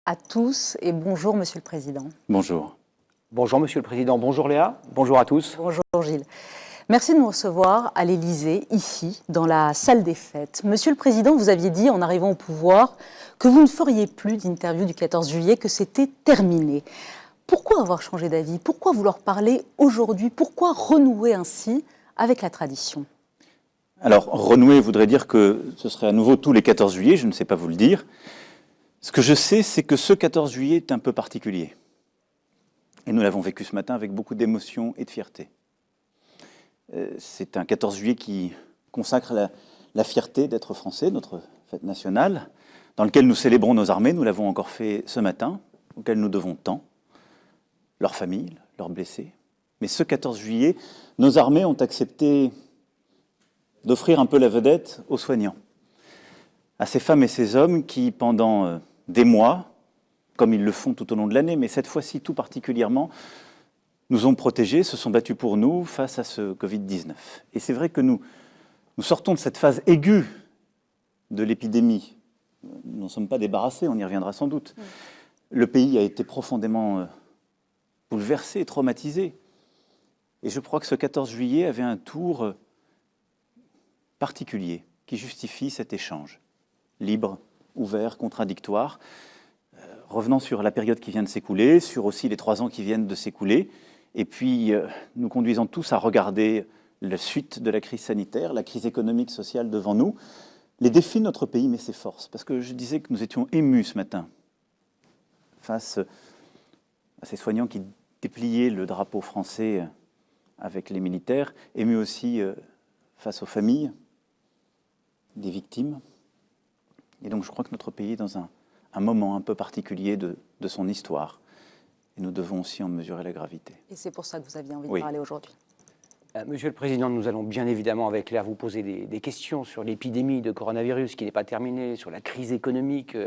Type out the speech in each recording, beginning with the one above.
À tous et bonjour Monsieur le Président. Bonjour. Bonjour Monsieur le Président, bonjour Léa, bonjour à tous. Bonjour Gilles. Merci de nous recevoir à l'Élysée, ici, dans la salle des fêtes. Monsieur le Président, vous aviez dit en arrivant au pouvoir que vous ne feriez plus d'interview du 14 juillet, que c'était terminé. Pourquoi avoir changé d'avis? Pourquoi vouloir parler aujourd'hui? Pourquoi renouer ainsi avec la tradition? Alors, renouer voudrait dire que ce serait à nouveau tous les 14 juillet, je ne sais pas vous le dire. Ce que je sais, c'est que ce 14 juillet est un peu particulier. Et nous l'avons vécu ce matin avec beaucoup d'émotion et de fierté. C'est un 14 juillet qui consacre la fierté d'être français, notre fête nationale, dans lequel nous célébrons nos armées. Nous l'avons encore fait ce matin, auquel nous devons tant, leurs familles, leurs blessés. Mais ce 14 juillet, nos armées ont accepté d'offrir un peu la vedette aux soignants, à ces femmes et ces hommes qui, pendant des mois, comme ils le font tout au long de l'année, mais cette fois-ci tout particulièrement, nous ont protégés, se sont battus pour nous face à ce Covid-19. Et c'est vrai que nous sortons de cette phase aiguë de l'épidémie. Nous n'en sommes pas débarrassés, on y reviendra sans doute. Le pays a été profondément bouleversé, traumatisé. Et je crois que ce 14 juillet avait un tour particulier qui justifie cet échange, libre, ouvert, contradictoire, revenant sur la période qui vient de s'écouler, sur aussi les 3 ans qui viennent de s'écouler, et puis nous conduisons tous à regarder la suite de la crise sanitaire, la crise économique, sociale devant nous, les défis de notre pays, mais ses forces. Parce que je disais que nous étions émus ce matin face à ces soignants qui dépliaient le drapeau français avec les militaires, émus aussi face aux familles des victimes. Et donc je crois que notre pays est dans un moment un peu particulier de son histoire. Et nous devons aussi en mesurer la gravité. Et c'est pour ça que vous aviez envie de parler aujourd'hui. Monsieur le Président, nous allons bien évidemment avec Léa vous poser des questions sur l'épidémie de coronavirus qui n'est pas terminée, sur la crise économique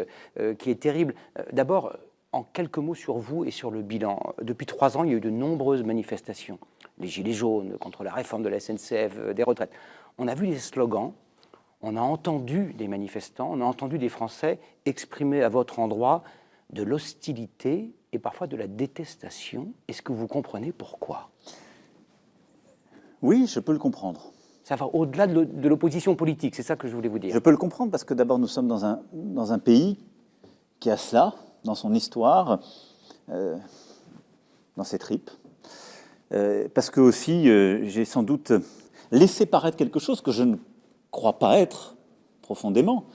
qui est terrible. D'abord, en quelques mots sur vous et sur le bilan. Depuis 3 ans, il y a eu de nombreuses manifestations. Les Gilets jaunes contre la réforme de la SNCF, des retraites. On a vu des slogans. On a entendu des manifestants, on a entendu des Français exprimer à votre endroit de l'hostilité et parfois de la détestation. Est-ce que vous comprenez pourquoi? Oui, je peux le comprendre. Ça va au-delà de l'opposition politique, c'est ça que je voulais vous dire. Je peux le comprendre parce que d'abord nous sommes dans un pays qui a cela, dans son histoire, dans ses tripes. Parce que aussi j'ai sans doute laissé paraître quelque chose que je ne crois pas être profondément,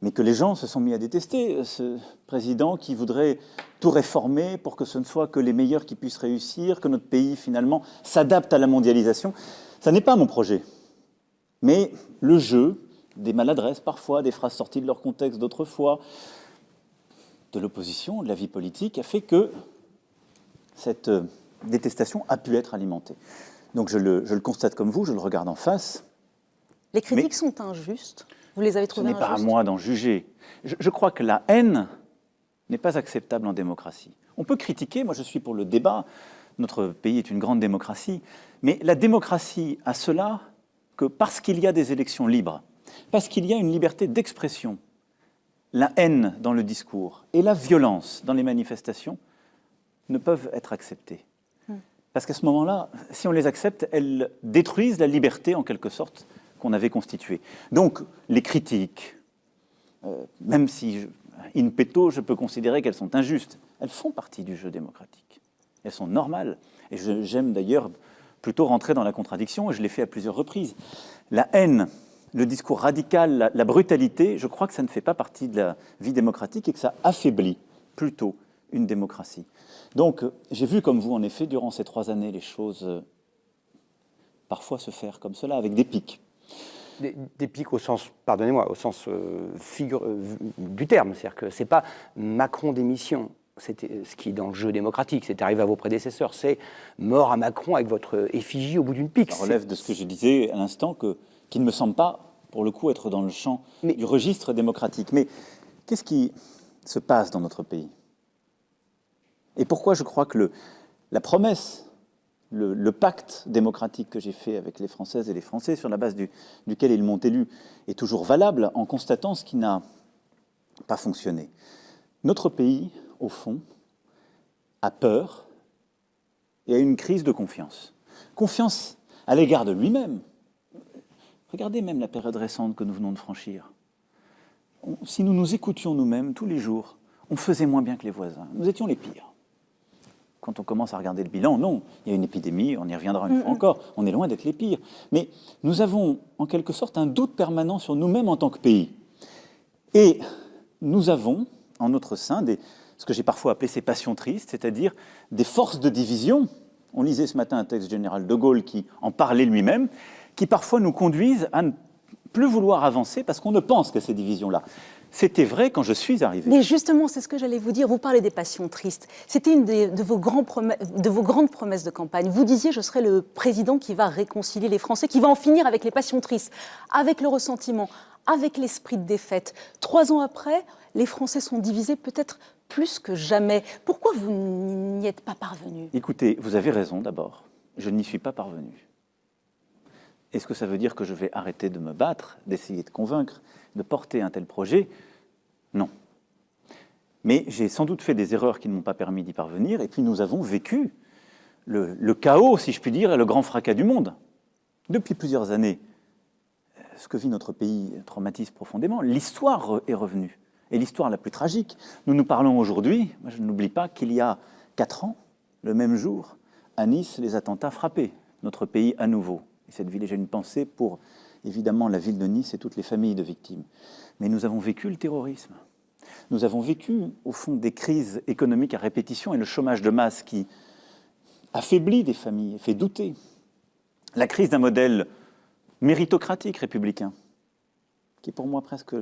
mais que les gens se sont mis à détester. Ce président qui voudrait tout réformer pour que ce ne soit que les meilleurs qui puissent réussir, que notre pays finalement s'adapte à la mondialisation. Ça n'est pas mon projet. Mais le jeu, des maladresses parfois, des phrases sorties de leur contexte d'autres fois, de l'opposition, de la vie politique, a fait que cette détestation a pu être alimentée. Donc je le constate comme vous, je le regarde en face. Les critiques sont injustes. Vous les avez trouvées injustes? Ce n'est pas à moi d'en juger. Je crois que la haine n'est pas acceptable en démocratie. On peut critiquer, moi je suis pour le débat, notre pays est une grande démocratie, mais la démocratie a cela que parce qu'il y a des élections libres, parce qu'il y a une liberté d'expression, la haine dans le discours et la violence dans les manifestations ne peuvent être acceptées. Parce qu'à ce moment-là, si on les accepte, elles détruisent la liberté en quelque sorte qu'on avait constitué. Donc, les critiques, même si, in petto, je peux considérer qu'elles sont injustes, elles font partie du jeu démocratique. Elles sont normales. Et j'aime d'ailleurs plutôt rentrer dans la contradiction, et je l'ai fait à plusieurs reprises. La haine, le discours radical, la brutalité, je crois que ça ne fait pas partie de la vie démocratique et que ça affaiblit plutôt une démocratie. Donc, j'ai vu comme vous, en effet, durant ces 3 années, les choses parfois se faire comme cela, avec des pics. Des pics au sens, pardonnez-moi, au sens du terme. C'est-à-dire que ce n'est pas Macron démission, c'était ce qui est dans le jeu démocratique, c'est arrivé à vos prédécesseurs, c'est mort à Macron avec votre effigie au bout d'une pique. Ça relève de ce que je disais à l'instant, qui ne me semble pas, pour le coup, être dans le champ du registre démocratique. Mais qu'est-ce qui se passe dans notre pays? Et pourquoi je crois que la promesse, le pacte démocratique que j'ai fait avec les Françaises et les Français, sur la base duquel ils m'ont élu, est toujours valable en constatant ce qui n'a pas fonctionné. Notre pays, au fond, a peur et a une crise de confiance. Confiance à l'égard de lui-même. Regardez même la période récente que nous venons de franchir. Si nous nous écoutions nous-mêmes tous les jours, on faisait moins bien que les voisins. Nous étions les pires. Quand on commence à regarder le bilan, non, il y a une épidémie, on y reviendra une fois encore, on est loin d'être les pires. Mais nous avons en quelque sorte un doute permanent sur nous-mêmes en tant que pays. Et nous avons en notre sein ce que j'ai parfois appelé ces passions tristes, c'est-à-dire des forces de division. On lisait ce matin un texte du général de Gaulle qui en parlait lui-même, qui parfois nous conduisent à ne plus vouloir avancer parce qu'on ne pense qu'à ces divisions-là. C'était vrai quand je suis arrivé. Mais justement, c'est ce que j'allais vous dire. Vous parlez des passions tristes. C'était une de vos grandes promesses de campagne. Vous disiez, je serai le président qui va réconcilier les Français, qui va en finir avec les passions tristes, avec le ressentiment, avec l'esprit de défaite. 3 ans après, les Français sont divisés peut-être plus que jamais. Pourquoi vous n'y êtes pas parvenu? Écoutez, vous avez raison d'abord. Je n'y suis pas parvenu. Est-ce que ça veut dire que je vais arrêter de me battre, d'essayer de convaincre, de porter un tel projet? Non. Mais j'ai sans doute fait des erreurs qui ne m'ont pas permis d'y parvenir, et puis nous avons vécu le chaos, si je puis dire, et le grand fracas du monde. Depuis plusieurs années, ce que vit notre pays traumatise profondément. L'histoire est revenue, et l'histoire la plus tragique. Nous nous parlons aujourd'hui, moi je n'oublie pas qu'il y a 4 ans, le même jour, à Nice, les attentats frappaient notre pays à nouveau. Et cette ville, j'ai une pensée pour, évidemment, la ville de Nice et toutes les familles de victimes. Mais nous avons vécu le terrorisme. Nous avons vécu, au fond, des crises économiques à répétition et le chômage de masse qui affaiblit des familles, fait douter. La crise d'un modèle méritocratique républicain, qui est pour moi presque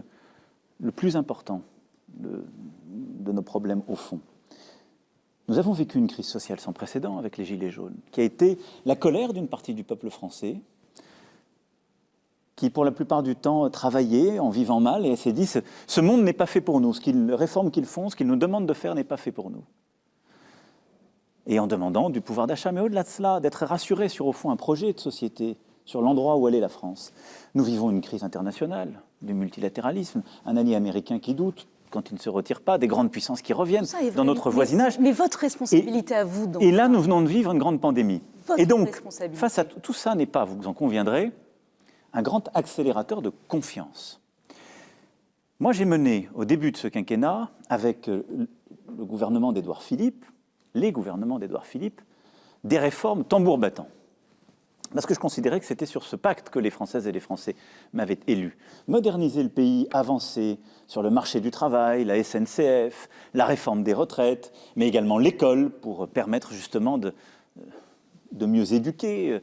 le plus important de nos problèmes au fond. Nous avons vécu une crise sociale sans précédent avec les Gilets jaunes, qui a été la colère d'une partie du peuple français, qui pour la plupart du temps travaillait en vivant mal et s'est dit « ce monde n'est pas fait pour nous, les réformes qu'ils font, ce qu'ils nous demandent de faire n'est pas fait pour nous ». Et en demandant du pouvoir d'achat, mais au-delà de cela, d'être rassuré sur au fond un projet de société, sur l'endroit où allait la France. Nous vivons une crise internationale, du multilatéralisme, un allié américain qui doute, quand il ne se retire pas, des grandes puissances qui reviennent dans notre voisinage. Mais votre responsabilité à vous... Et là, nous venons de vivre une grande pandémie. Votre et donc, face à tout ça n'est pas, vous en conviendrez, un grand accélérateur de confiance. Moi, j'ai mené, au début de ce quinquennat, avec le gouvernement d'Édouard Philippe, les gouvernements d'Édouard Philippe, des réformes tambour battant. Parce que je considérais que c'était sur ce pacte que les Françaises et les Français m'avaient élu. Moderniser le pays, avancer sur le marché du travail, la SNCF, la réforme des retraites, mais également l'école pour permettre justement de mieux éduquer,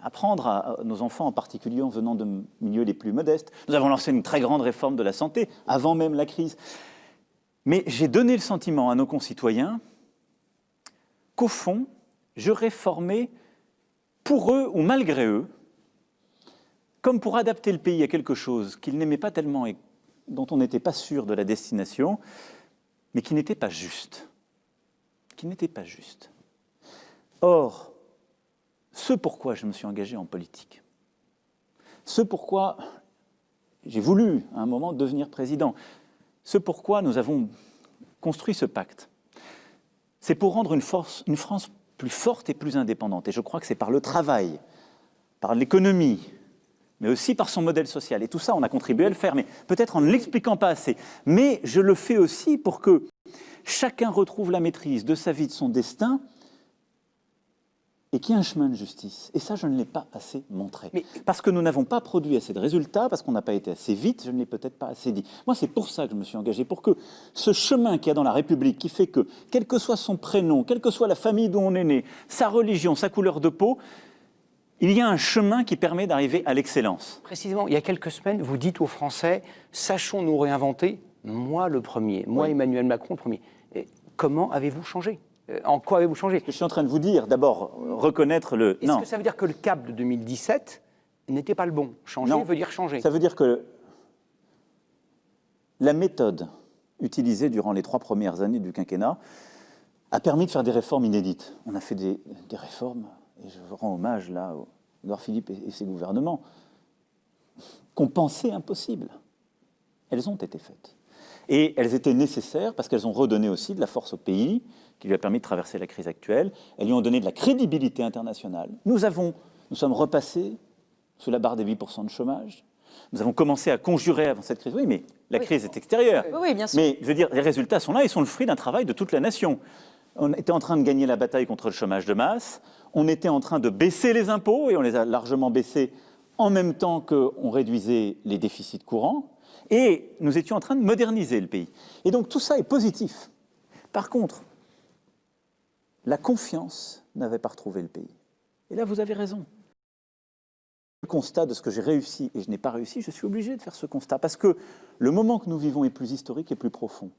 apprendre à nos enfants, en particulier en venant de milieux les plus modestes. Nous avons lancé une très grande réforme de la santé, avant même la crise. Mais j'ai donné le sentiment à nos concitoyens qu'au fond, je réformais pour eux ou malgré eux, comme pour adapter le pays à quelque chose qu'ils n'aimaient pas tellement et dont on n'était pas sûr de la destination, mais qui n'était pas juste. Qui n'était pas juste. Or, ce pourquoi je me suis engagé en politique, ce pourquoi j'ai voulu à un moment devenir président, ce pourquoi nous avons construit ce pacte, c'est pour rendre une France plus forte et plus indépendante. Et je crois que c'est par le travail, par l'économie, mais aussi par son modèle social. Et tout ça, on a contribué à le faire, mais peut-être en ne l'expliquant pas assez. Mais je le fais aussi pour que chacun retrouve la maîtrise de sa vie, de son destin, et qu'il y ait un chemin de justice. Et ça, je ne l'ai pas assez montré. Mais parce que nous n'avons pas produit assez de résultats, parce qu'on n'a pas été assez vite, je ne l'ai peut-être pas assez dit. Moi, c'est pour ça que je me suis engagé, pour que ce chemin qu'il y a dans la République, qui fait que, quel que soit son prénom, quelle que soit la famille d'où on est né, sa religion, sa couleur de peau, il y a un chemin qui permet d'arriver à l'excellence. Précisément, il y a quelques semaines, vous dites aux Français, sachons nous réinventer, moi le premier, moi Emmanuel Macron le premier. Et comment avez-vous changé ? En quoi avez-vous changé ? Je suis en train de vous dire, d'abord, reconnaître le... Est-ce que ça veut dire que le cap de 2017 n'était pas le bon ? Changer veut dire changer. Ça veut dire que la méthode utilisée durant les 3 premières années du quinquennat a permis de faire des réformes inédites. On a fait des réformes, et je rends hommage là à Édouard Philippe et ses gouvernements, qu'on pensait impossibles. Elles ont été faites. Et elles étaient nécessaires parce qu'elles ont redonné aussi de la force au pays, qui lui a permis de traverser la crise actuelle. Elles lui ont donné de la crédibilité internationale. Nous sommes repassés sous la barre des 8% de chômage. Nous avons commencé à conjurer avant cette crise. Oui, mais la crise est extérieure. Oui, bien sûr. Mais je veux dire, les résultats sont là, ils sont le fruit d'un travail de toute la nation. On était en train de gagner la bataille contre le chômage de masse. On était en train de baisser les impôts, et on les a largement baissés en même temps qu'on réduisait les déficits courants. Et nous étions en train de moderniser le pays. Et donc tout ça est positif. Par contre, la confiance n'avait pas retrouvé le pays. Et là, vous avez raison. Le constat de ce que j'ai réussi et je n'ai pas réussi, je suis obligé de faire ce constat. Parce que le moment que nous vivons est plus historique et plus profond.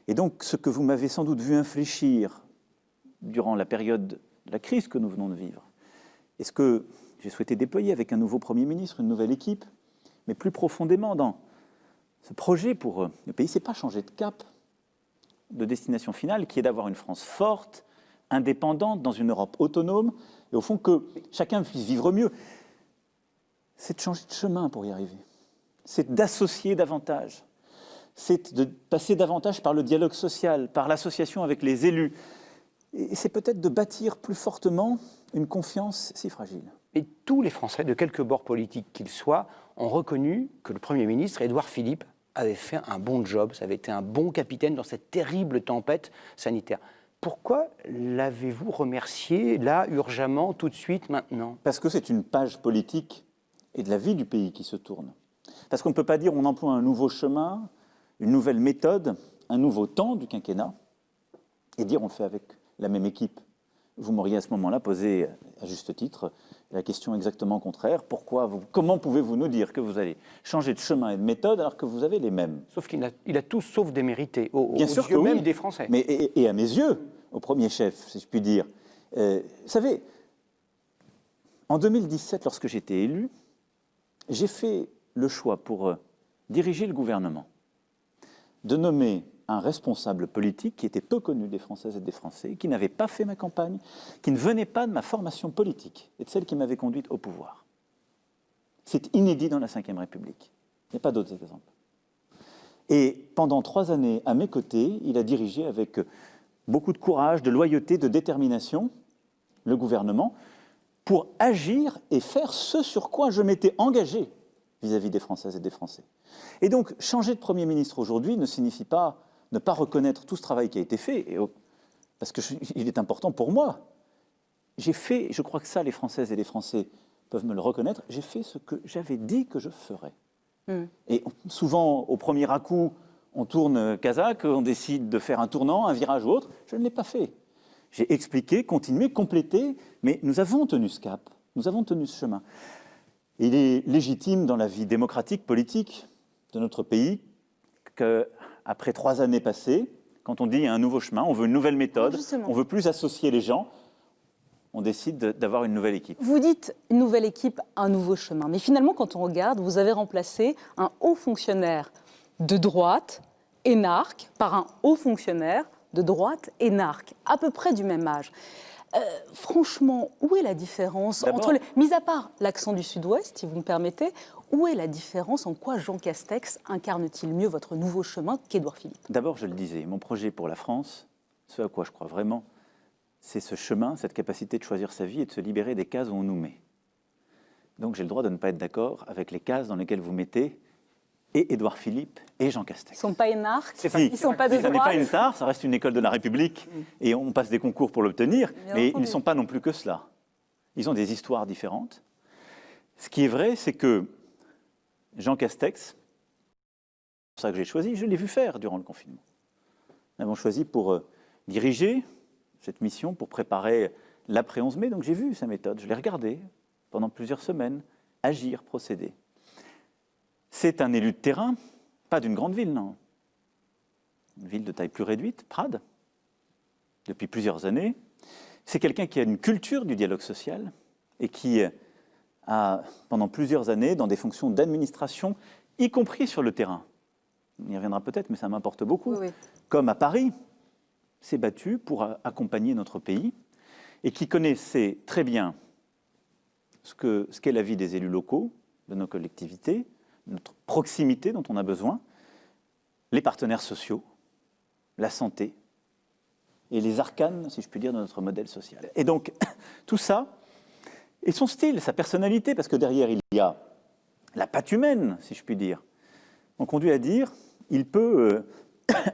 Et donc, ce que vous m'avez sans doute vu infléchir durant la période de la crise que nous venons de vivre, est ce que j'ai souhaité déployer avec un nouveau Premier ministre, une nouvelle équipe, mais plus profondément dans ce projet pour le pays, ce n'est pas changer de cap, de destination finale, qui est d'avoir une France forte, indépendante, dans une Europe autonome, et au fond que chacun puisse vivre mieux. C'est de changer de chemin pour y arriver. C'est d'associer davantage. C'est de passer davantage par le dialogue social, par l'association avec les élus. Et c'est peut-être de bâtir plus fortement une confiance si fragile. Et tous les Français, de quelque bord politique qu'ils soient, ont reconnu que le Premier ministre, Édouard Philippe, avait fait un bon job, ça avait été un bon capitaine dans cette terrible tempête sanitaire. Pourquoi l'avez-vous remercié, là, urgemment, tout de suite, maintenant? Parce que c'est une page politique et de la vie du pays qui se tourne. Parce qu'on ne peut pas dire on emploie un nouveau chemin, une nouvelle méthode, un nouveau temps du quinquennat, et dire on le fait avec la même équipe. Vous m'auriez à ce moment-là posé, à juste titre, la question exactement contraire. Comment pouvez-vous nous dire que vous allez changer de chemin et de méthode alors que vous avez les mêmes? Sauf qu'il a tout sauf démérité, Bien sûr yeux que même oui. des Français. Mais, et à mes yeux, au premier chef, si je puis dire. Vous savez, en 2017, lorsque j'étais élu, j'ai fait le choix pour diriger le gouvernement de nommer un responsable politique qui était peu connu des Françaises et des Français, qui n'avait pas fait ma campagne, qui ne venait pas de ma formation politique et de celle qui m'avait conduite au pouvoir. C'est inédit dans la Ve République. Il n'y a pas d'autres exemples. Et pendant 3 années, à mes côtés, il a dirigé avec beaucoup de courage, de loyauté, de détermination, le gouvernement, pour agir et faire ce sur quoi je m'étais engagé vis-à-vis des Françaises et des Français. Et donc, changer de Premier ministre aujourd'hui ne signifie pas ne pas reconnaître tout ce travail qui a été fait, parce qu'il est important pour moi. J'ai fait, je crois que ça, les Françaises et les Français peuvent me le reconnaître, j'ai fait ce que j'avais dit que je ferais. Et souvent, au premier à-coup, on tourne Kazakh, on décide de faire un tournant, un virage ou autre. Je ne l'ai pas fait. J'ai expliqué, continué, complété, mais nous avons tenu ce cap, nous avons tenu ce chemin. Et il est légitime dans la vie démocratique, politique de notre pays qu'après 3 années passées, quand on dit un nouveau chemin, on veut une nouvelle méthode, on veut plus associer les gens, on décide d'avoir une nouvelle équipe. Vous dites une nouvelle équipe, un nouveau chemin. Mais finalement, quand on regarde, vous avez remplacé un haut fonctionnaire de droite, énarque, par un haut fonctionnaire de droite, énarque, à peu près du même âge. Franchement, où est la différence entre mis à part l'accent du Sud-Ouest, si vous me permettez, où est la différence? En quoi Jean Castex incarne-t-il mieux votre nouveau chemin qu'Édouard Philippe? D'abord, je le disais, mon projet pour la France, ce à quoi je crois vraiment, c'est ce chemin, cette capacité de choisir sa vie et de se libérer des cases où on nous met. Donc j'ai le droit de ne pas être d'accord avec les cases dans lesquelles vous mettez et Édouard Philippe et Jean Castex. Ils ne sont pas énarques, ils ne sont pas de droite. Ça n'est pas une tare, ça reste une école de la République et on passe des concours pour l'obtenir, mais ils ne sont pas non plus que cela. Ils ont des histoires différentes. Ce qui est vrai, c'est que Jean Castex, c'est pour ça que j'ai choisi, je l'ai vu faire durant le confinement. Nous avons choisi pour diriger cette mission, pour préparer l'après 11 mai, donc j'ai vu sa méthode, je l'ai regardée pendant plusieurs semaines, agir, procéder. C'est un élu de terrain, pas d'une grande ville, non. Une ville de taille plus réduite, Prades, depuis plusieurs années. C'est quelqu'un qui a une culture du dialogue social et qui a, pendant plusieurs années, dans des fonctions d'administration, y compris sur le terrain, on y reviendra peut-être, mais ça m'importe beaucoup, comme à Paris, s'est battu pour accompagner notre pays et qui connaissait très bien ce qu'est la vie des élus locaux, de nos collectivités, notre proximité dont on a besoin, les partenaires sociaux, la santé et les arcanes, si je puis dire, de notre modèle social. Et donc, tout ça, et son style, sa personnalité, parce que derrière, il y a la patte humaine, si je puis dire, on conduit à dire, il peut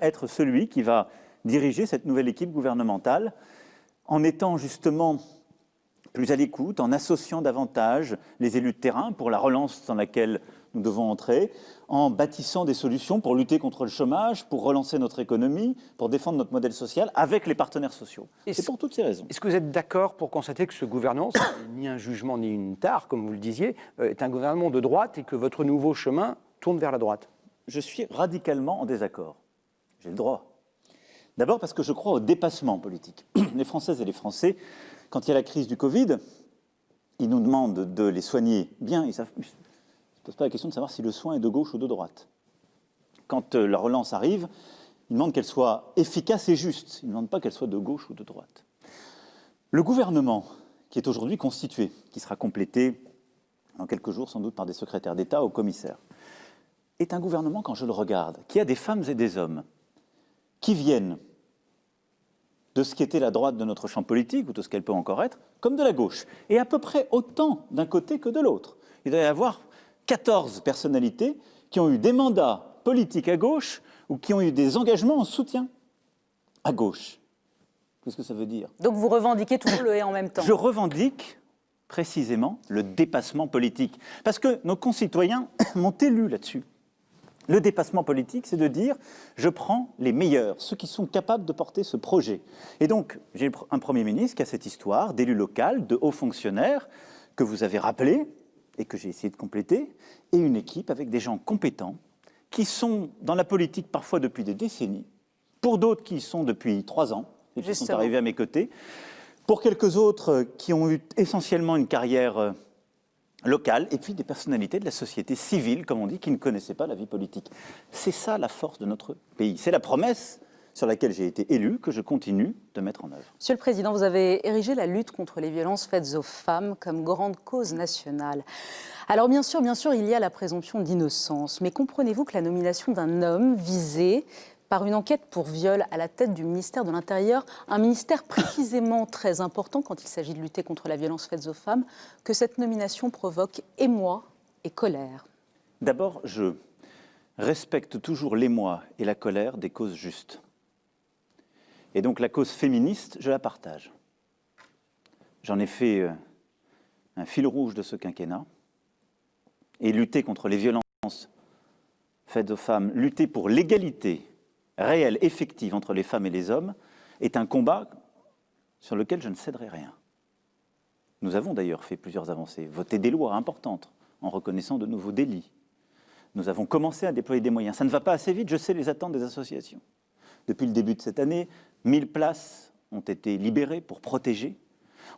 être celui qui va diriger cette nouvelle équipe gouvernementale en étant justement plus à l'écoute, en associant davantage les élus de terrain pour la relance dans laquelle nous devons entrer, en bâtissant des solutions pour lutter contre le chômage, pour relancer notre économie, pour défendre notre modèle social avec les partenaires sociaux. C'est pour toutes ces raisons. Est-ce que vous êtes d'accord pour constater que ce gouvernement, ni un jugement ni une tare, comme vous le disiez, est un gouvernement de droite et que votre nouveau chemin tourne vers la droite? Je suis radicalement en désaccord. J'ai le droit. D'abord parce que je crois au dépassement politique. Les Françaises et les Français, quand il y a la crise du Covid, ils nous demandent de les soigner bien. Ils ne se posent pas la question de savoir si le soin est de gauche ou de droite. Quand la relance arrive, ils demandent qu'elle soit efficace et juste. Ils ne demandent pas qu'elle soit de gauche ou de droite. Le gouvernement qui est aujourd'hui constitué, qui sera complété dans quelques jours sans doute par des secrétaires d'État ou commissaires, est un gouvernement, quand je le regarde, qui a des femmes et des hommes qui viennent de ce qu'était la droite de notre champ politique, ou de ce qu'elle peut encore être, comme de la gauche. Et à peu près autant d'un côté que de l'autre. Il doit y avoir 14 personnalités qui ont eu des mandats politiques à gauche ou qui ont eu des engagements en soutien à gauche. Qu'est-ce que ça veut dire? Donc vous revendiquez toujours le « et » en même temps? Je revendique précisément le dépassement politique. Parce que nos concitoyens m'ont élu là-dessus. Le dépassement politique, c'est de dire « je prends les meilleurs, ceux qui sont capables de porter ce projet ». Et donc, j'ai un Premier ministre qui a cette histoire d'élu local, de hauts fonctionnaires, que vous avez rappelé et que j'ai essayé de compléter, et une équipe avec des gens compétents qui sont dans la politique parfois depuis des décennies, pour d'autres qui y sont depuis 3 ans et qui sont arrivés à mes côtés, pour quelques autres qui ont eu essentiellement une carrière locale, et puis des personnalités de la société civile, comme on dit, qui ne connaissaient pas la vie politique. C'est ça la force de notre pays. C'est la promesse sur laquelle j'ai été élu, que je continue de mettre en œuvre. Monsieur le Président, vous avez érigé la lutte contre les violences faites aux femmes comme grande cause nationale. Alors bien sûr, il y a la présomption d'innocence, mais comprenez-vous que la nomination d'un homme visé par une enquête pour viol à la tête du ministère de l'Intérieur, un ministère précisément très important quand il s'agit de lutter contre la violence faite aux femmes, que cette nomination provoque émoi et colère? D'abord, je respecte toujours l'émoi et la colère des causes justes. Et donc la cause féministe, je la partage. J'en ai fait un fil rouge de ce quinquennat. Et lutter contre les violences faites aux femmes, lutter pour l'égalité réelle, effective entre les femmes et les hommes, est un combat sur lequel je ne céderai rien. Nous avons d'ailleurs fait plusieurs avancées, voté des lois importantes en reconnaissant de nouveaux délits. Nous avons commencé à déployer des moyens. Ça ne va pas assez vite, je sais les attentes des associations. Depuis le début de cette année, 1000 places ont été libérées pour protéger.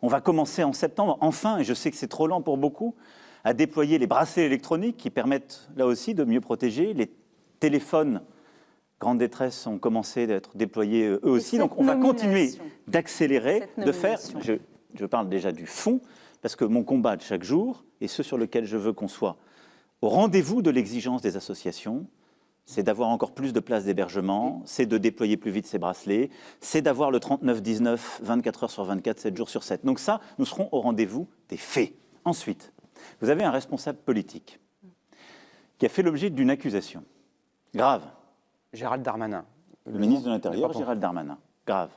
On va commencer en septembre, enfin, et je sais que c'est trop lent pour beaucoup, à déployer les bracelets électroniques qui permettent là aussi de mieux protéger. Les téléphones grande détresse ont commencé d'être déployés eux aussi. Donc on va continuer d'accélérer, de faire. Je parle déjà du fond, parce que mon combat de chaque jour, et ce sur lequel je veux qu'on soit au rendez-vous de l'exigence des associations, c'est d'avoir encore plus de places d'hébergement, c'est de déployer plus vite ces bracelets, c'est d'avoir le 39-19, 24 heures sur 24, 7 jours sur 7. Donc ça, nous serons au rendez-vous des faits. Ensuite, vous avez un responsable politique qui a fait l'objet d'une accusation grave. Gérald Darmanin. Le ministre de l'Intérieur, Gérald Darmanin. Grave.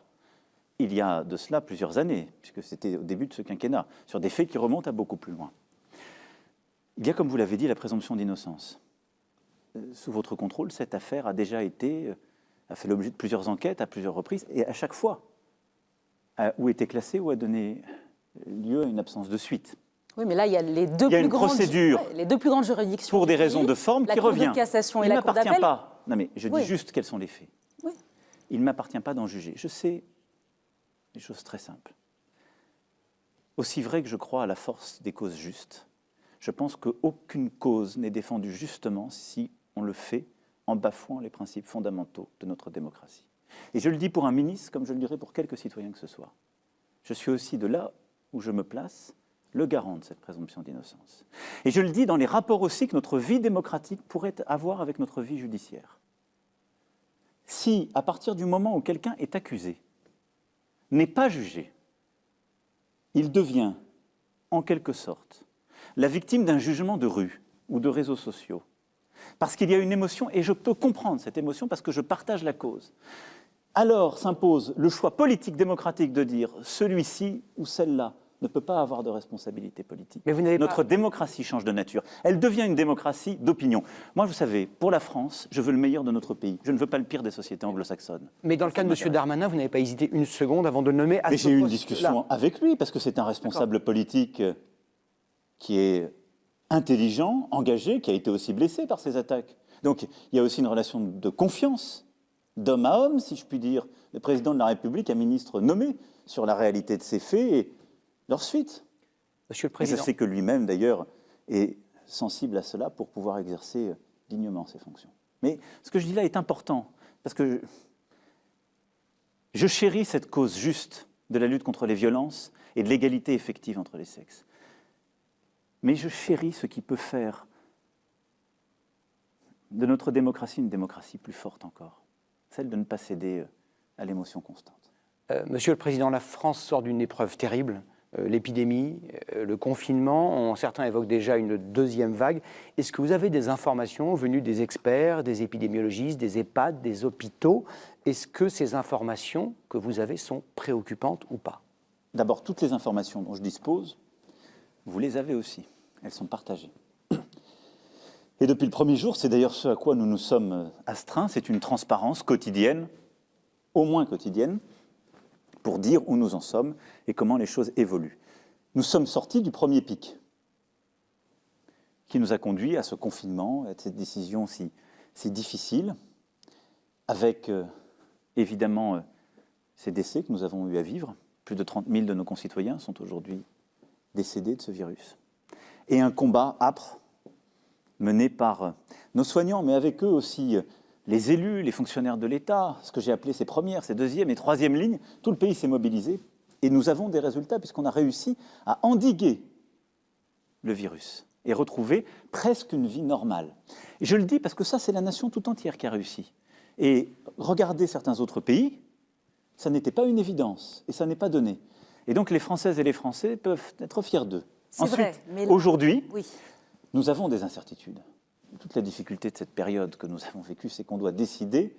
Il y a de cela plusieurs années, puisque c'était au début de ce quinquennat, sur des faits qui remontent à beaucoup plus loin. Il y a, comme vous l'avez dit, la présomption d'innocence. Sous votre contrôle, cette affaire a déjà a fait l'objet de plusieurs enquêtes à plusieurs reprises, et à chaque fois, ou était classée ou a donné lieu à une absence de suite. Oui, mais là, il y a les deux plus grandes juridictions. Pour des raisons de forme qui revient. La Cour de cassation et la Cour d'appel. Non, mais je dis juste quels sont les faits. Oui. Il ne m'appartient pas d'en juger. Je sais des choses très simples. Aussi vrai que je crois à la force des causes justes, je pense qu'aucune cause n'est défendue justement si on le fait en bafouant les principes fondamentaux de notre démocratie. Et je le dis pour un ministre, comme je le dirais pour quelques citoyens que ce soit. Je suis aussi de là où je me place le garant de cette présomption d'innocence. Et je le dis dans les rapports aussi que notre vie démocratique pourrait avoir avec notre vie judiciaire. Si, à partir du moment où quelqu'un est accusé, n'est pas jugé, il devient, en quelque sorte, la victime d'un jugement de rue ou de réseaux sociaux. Parce qu'il y a une émotion, et je peux comprendre cette émotion parce que je partage la cause. Alors s'impose le choix politique démocratique de dire celui-ci ou celle-là ne peut pas avoir de responsabilité politique. Mais vous n'avez Notre démocratie change de nature. Elle devient une démocratie d'opinion. Moi, vous savez, pour la France, je veux le meilleur de notre pays. Je ne veux pas le pire des sociétés anglo-saxonnes. Mais dans le cas de M. Darmanin, vous n'avez pas hésité une seconde avant de le nommer à Mais ce j'ai eu une poste-là. discussion avec lui, parce que c'est un responsable politique qui est intelligent, engagé, qui a été aussi blessé par ces attaques. Donc il y a aussi une relation de confiance, d'homme à homme, si je puis dire. Le président de la République, un ministre nommé sur la réalité de ces faits et leur suite. Monsieur le Et Président. je sais que lui-même, d'ailleurs, est sensible à cela pour pouvoir exercer dignement ses fonctions. Mais ce que je dis là est important, parce que je chéris cette cause juste de la lutte contre les violences et de l'égalité effective entre les sexes. Mais je chéris ce qui peut faire de notre démocratie une démocratie plus forte encore, celle de ne pas céder à l'émotion constante. Monsieur le Président, la France sort d'une épreuve terrible, l'épidémie, le confinement. Certains évoquent déjà une deuxième vague. Est-ce que vous avez des informations venues des experts, des épidémiologistes, des EHPAD, des hôpitaux? Est-ce que ces informations que vous avez sont préoccupantes ou pas? D'abord, toutes les informations dont je dispose, vous les avez aussi. Elles sont partagées. Et depuis le premier jour, c'est d'ailleurs ce à quoi nous nous sommes astreints, c'est une transparence quotidienne, au moins quotidienne, pour dire où nous en sommes et comment les choses évoluent. Nous sommes sortis du premier pic qui nous a conduit à ce confinement, à cette décision si difficile, avec évidemment ces décès que nous avons eu à vivre. Plus de 30 000 de nos concitoyens sont aujourd'hui décédés de ce virus. Et un combat âpre mené par nos soignants, mais avec eux aussi les élus, les fonctionnaires de l'État, ce que j'ai appelé ces premières, ces deuxièmes et troisième lignes. Tout le pays s'est mobilisé et nous avons des résultats puisqu'on a réussi à endiguer le virus et retrouver presque une vie normale. Et je le dis parce que ça, c'est la nation tout entière qui a réussi. Et regardez certains autres pays, ça n'était pas une évidence et ça n'est pas donné. Et donc les Françaises et les Français peuvent être fiers d'eux. Ensuite, aujourd'hui, oui, nous avons des incertitudes. Toute la difficulté de cette période que nous avons vécue, c'est qu'on doit décider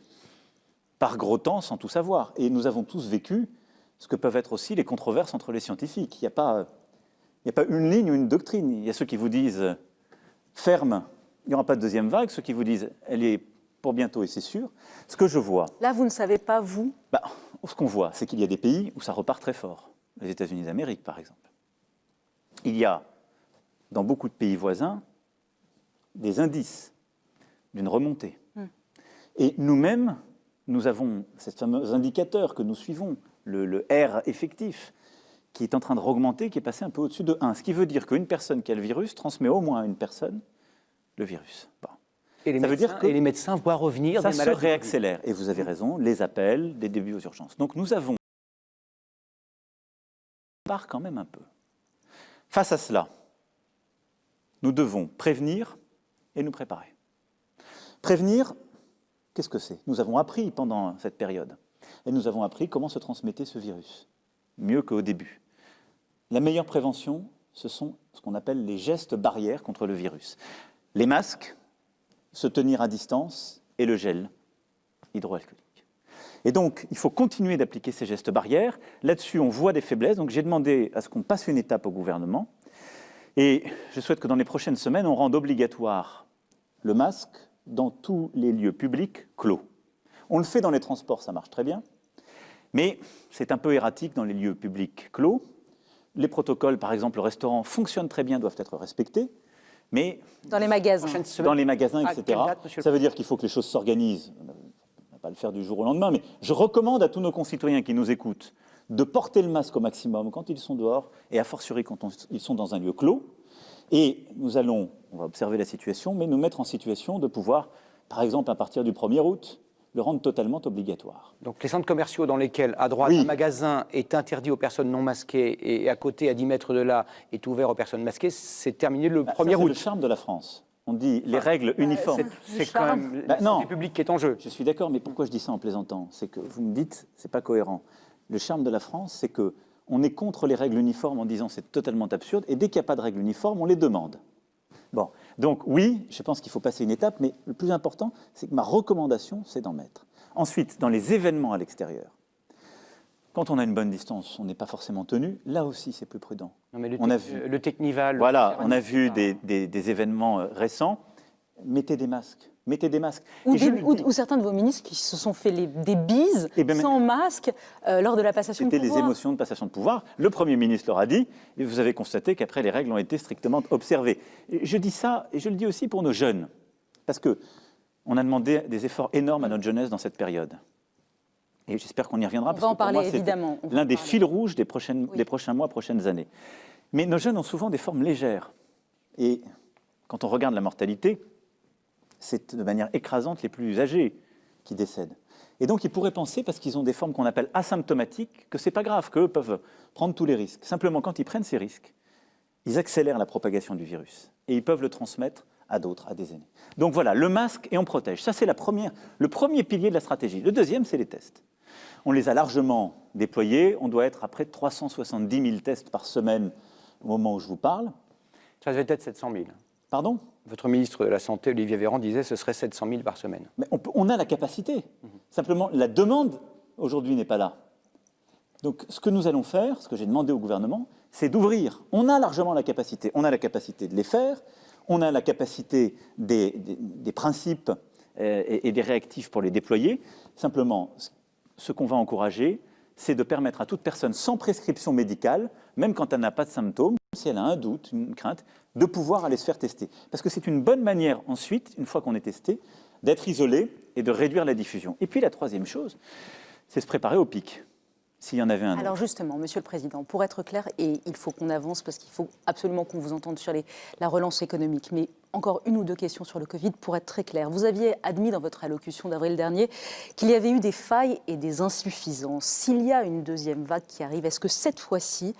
par gros temps sans tout savoir. Et nous avons tous vécu ce que peuvent être aussi les controverses entre les scientifiques. Il n'y a pas une ligne ou une doctrine. Il y a ceux qui vous disent ferme, il n'y aura pas de deuxième vague. Ceux qui vous disent elle est pour bientôt et c'est sûr. Ce que je vois... Là, vous ne savez pas, vous? Ce qu'on voit, c'est qu'il y a des pays où ça repart très fort. Les États-Unis d'Amérique, par exemple. Il y a, dans beaucoup de pays voisins, des indices d'une remontée. Et nous-mêmes, nous avons ce fameux indicateur que nous suivons, le R effectif, qui est en train de augmenter, qui est passé un peu au-dessus de 1. Ce qui veut dire qu'une personne qui a le virus transmet au moins à une personne le virus. Bon. Et les médecins voient revenir ça des maladies. Ça se réaccélère. Et vous avez raison, les appels, les débuts aux urgences. Donc nous avons... On part quand même un peu. Face à cela, nous devons prévenir et nous préparer. Prévenir, qu'est-ce que c'est? Nous avons appris pendant cette période. Et nous avons appris comment se transmettait ce virus. Mieux qu'au début. La meilleure prévention, ce sont ce qu'on appelle les gestes barrières contre le virus. Les masques, se tenir à distance et le gel hydroalcoolique. Et donc, il faut continuer d'appliquer ces gestes barrières. Là-dessus, on voit des faiblesses. Donc, j'ai demandé à ce qu'on passe une étape au gouvernement. Et je souhaite que dans les prochaines semaines, on rende obligatoire le masque dans tous les lieux publics clos. On le fait dans les transports, ça marche très bien. Mais c'est un peu erratique dans les lieux publics clos. Les protocoles, par exemple, le restaurant, fonctionnent très bien, doivent être respectés. Mais dans les magasins, etc., ça veut dire qu'il faut que les choses s'organisent. On ne va pas le faire du jour au lendemain, mais je recommande à tous nos concitoyens qui nous écoutent de porter le masque au maximum quand ils sont dehors et a fortiori quand ils sont dans un lieu clos. Et on va observer la situation, mais nous mettre en situation de pouvoir, par exemple, à partir du 1er août, le rendre totalement obligatoire. Donc les centres commerciaux dans lesquels, à droite, un magasin est interdit aux personnes non masquées et à côté, à 10 mètres de là, est ouvert aux personnes masquées, c'est terminé le 1er août. C'est le charme de la France. On dit les règles uniformes. C'est quand même la non. santé publique qui est en jeu. Je suis d'accord, mais pourquoi je dis ça en plaisantant? C'est que vous me dites, c'est pas cohérent. Le charme de la France, c'est que on est contre les règles uniformes en disant c'est totalement absurde, et dès qu'il n'y a pas de règles uniformes, on les demande. Bon, donc oui, je pense qu'il faut passer une étape, mais le plus important, c'est que ma recommandation, c'est d'en mettre. Ensuite, dans les événements à l'extérieur, quand on a une bonne distance, on n'est pas forcément tenu. Là aussi, c'est plus prudent. Non, mais on a vu, le Technival. Voilà, on a vu des événements récents. Mettez des masques. Mettez des masques. Ou certains de vos ministres qui se sont fait des bises sans masque lors de la passation de pouvoir. C'était les émotions de passation de pouvoir. Le Premier ministre leur a dit, et vous avez constaté qu'après, les règles ont été strictement observées. Et je dis ça, et je le dis aussi pour nos jeunes, parce qu'on a demandé des efforts énormes à notre jeunesse dans cette période. Et j'espère qu'on y reviendra, parce que pour moi, c'est l'un des fils rouges des prochains mois, prochaines années. Mais nos jeunes ont souvent des formes légères. Et quand on regarde la mortalité, c'est de manière écrasante les plus âgés qui décèdent. Et donc, ils pourraient penser, parce qu'ils ont des formes qu'on appelle asymptomatiques, que ce n'est pas grave, qu'eux peuvent prendre tous les risques. Simplement, quand ils prennent ces risques, ils accélèrent la propagation du virus. Et ils peuvent le transmettre à d'autres, à des aînés. Donc voilà, le masque et on protège. Ça, c'est le premier pilier de la stratégie. Le deuxième, c'est les tests. On les a largement déployés. On doit être à près de 370 000 tests par semaine au moment où je vous parle. Ça devait être 700 000. Pardon ? Votre ministre de la Santé, Olivier Véran, disait que ce serait 700 000 par semaine. Mais on a la capacité. Simplement, la demande, aujourd'hui, n'est pas là. Donc, ce que nous allons faire, ce que j'ai demandé au gouvernement, c'est d'ouvrir. On a largement la capacité. On a la capacité de les faire. On a la capacité des principes et des réactifs pour les déployer. Simplement, ce qu'on va encourager, c'est de permettre à toute personne sans prescription médicale, même quand elle n'a pas de symptômes, si elle a un doute, une crainte, de pouvoir aller se faire tester. Parce que c'est une bonne manière ensuite, une fois qu'on est testé, d'être isolé et de réduire la diffusion. Et puis la troisième chose, c'est se préparer au pic, s'il y en avait un autre. Alors justement, Monsieur le Président, pour être clair, et il faut qu'on avance parce qu'il faut absolument qu'on vous entende sur la relance économique, mais encore une ou deux questions sur le Covid pour être très clair. Vous aviez admis dans votre allocution d'avril dernier qu'il y avait eu des failles et des insuffisances. S'il y a une deuxième vague qui arrive, est-ce que cette fois-ci,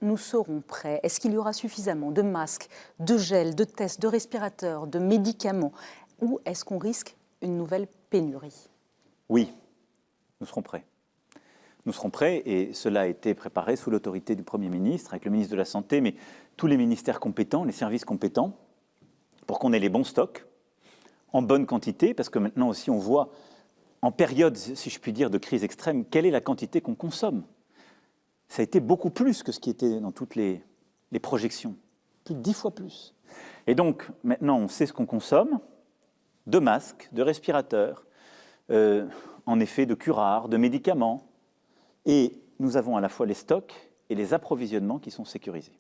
nous serons prêts? Est-ce qu'il y aura suffisamment de masques, de gel, de tests, de respirateurs, de médicaments? Ou est-ce qu'on risque une nouvelle pénurie? Oui, nous serons prêts. Nous serons prêts et cela a été préparé sous l'autorité du Premier ministre, avec le ministre de la Santé, mais tous les ministères compétents, les services compétents, pour qu'on ait les bons stocks, en bonne quantité, parce que maintenant aussi on voit, en période, si je puis dire, de crise extrême, quelle est la quantité qu'on consomme. Ça a été beaucoup plus que ce qui était dans toutes les projections, plus de 10 fois plus. Et donc, maintenant, on sait ce qu'on consomme, de masques, de respirateurs, en effet de curares, de médicaments, et nous avons à la fois les stocks et les approvisionnements qui sont sécurisés.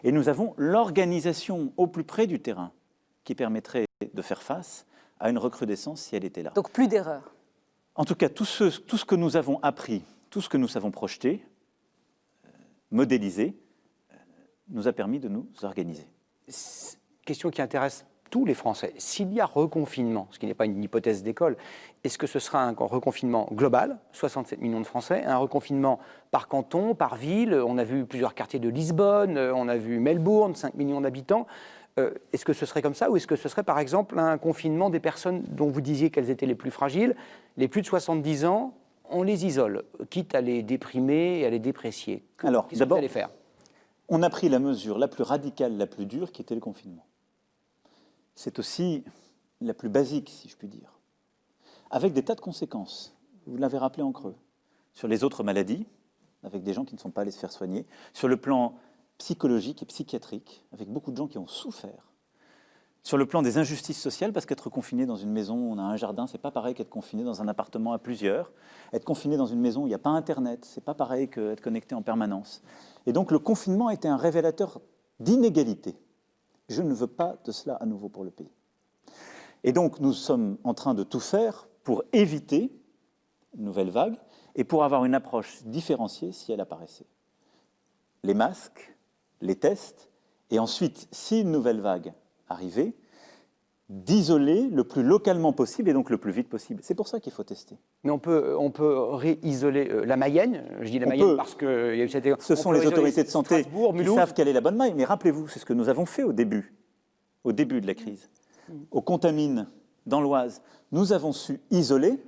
Et nous avons l'organisation au plus près du terrain qui permettrait de faire face à une recrudescence si elle était là. Donc plus d'erreurs. En tout cas, tout ce que nous avons appris, tout ce que nous avons projeté, modélisé, nous a permis de nous organiser. Question qui intéresse tous les Français. S'il y a reconfinement, ce qui n'est pas une hypothèse d'école, est-ce que ce sera un reconfinement global, 67 millions de Français, un reconfinement par canton, par ville? On a vu plusieurs quartiers de Lisbonne, on a vu Melbourne, 5 millions d'habitants. Est-ce que ce serait comme ça ou est-ce que ce serait par exemple un confinement des personnes dont vous disiez qu'elles étaient les plus fragiles, les plus de 70 ans, on les isole, quitte à les déprimer et à les déprécier? Alors, qu'est-ce que vous allez faire? On a pris la mesure la plus radicale, la plus dure, qui était le confinement. C'est aussi la plus basique, si je puis dire, avec des tas de conséquences. Vous l'avez rappelé en creux. Sur les autres maladies, avec des gens qui ne sont pas allés se faire soigner, sur le plan psychologique et psychiatrique, avec beaucoup de gens qui ont souffert. Sur le plan des injustices sociales, parce qu'être confiné dans une maison, on a un jardin, c'est pas pareil qu'être confiné dans un appartement à plusieurs. Être confiné dans une maison où il n'y a pas Internet, c'est pas pareil qu'être connecté en permanence. Et donc le confinement était un révélateur d'inégalité. Je ne veux pas de cela à nouveau pour le pays. Et donc nous sommes en train de tout faire pour éviter une nouvelle vague et pour avoir une approche différenciée si elle apparaissait. Les masques, les tests, et ensuite, si une nouvelle vague arrivait, d'isoler le plus localement possible et donc le plus vite possible. C'est pour ça qu'il faut tester. Mais on peut réisoler la Mayenne, je dis la Mayenne parce qu'il y a eu cette... Ce sont les autorités de santé qui savent quelle est la bonne maille. Mais rappelez-vous, c'est ce que nous avons fait au début de la crise. aux Contamines, dans l'Oise, nous avons su isoler,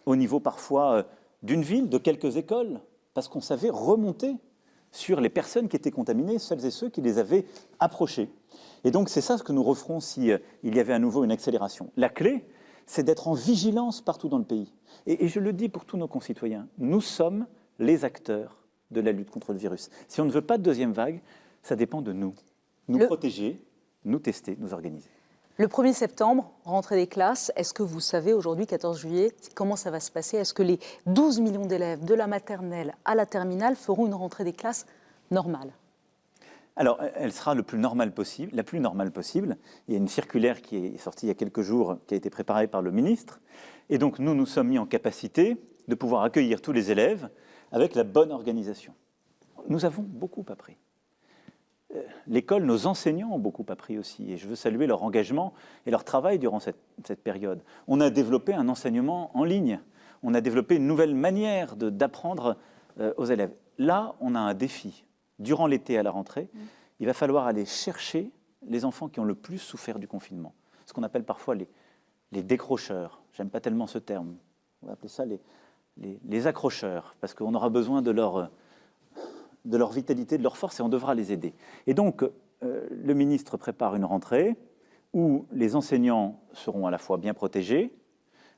au niveau parfois d'une ville, de quelques écoles, parce qu'on savait remonter sur les personnes qui étaient contaminées, celles et ceux qui les avaient approchées. Et donc c'est ça ce que nous referons s'il y avait à nouveau une accélération. La clé, c'est d'être en vigilance partout dans le pays. Et je le dis pour tous nos concitoyens, nous sommes les acteurs de la lutte contre le virus. Si on ne veut pas de deuxième vague, ça dépend de nous. Nous protéger, nous tester, nous organiser. Le 1er septembre, rentrée des classes, est-ce que vous savez aujourd'hui, 14 juillet, comment ça va se passer? Est-ce que les 12 millions d'élèves de la maternelle à la terminale feront une rentrée des classes normale? Alors, elle sera la plus normale possible. Il y a une circulaire qui est sortie il y a quelques jours, qui a été préparée par le ministre. Et donc, nous sommes mis en capacité de pouvoir accueillir tous les élèves avec la bonne organisation. Nous avons beaucoup appris. L'école, nos enseignants ont beaucoup appris aussi. Et je veux saluer leur engagement et leur travail durant cette période. On a développé un enseignement en ligne. On a développé une nouvelle manière d'apprendre aux élèves. Là, on a un défi. Durant l'été à la rentrée, il va falloir aller chercher les enfants qui ont le plus souffert du confinement. Ce qu'on appelle parfois les décrocheurs. J'aime pas tellement ce terme. On va appeler ça les accrocheurs, parce qu'on aura besoin de leur vitalité, de leur force, et on devra les aider. Et donc, le ministre prépare une rentrée où les enseignants seront à la fois bien protégés,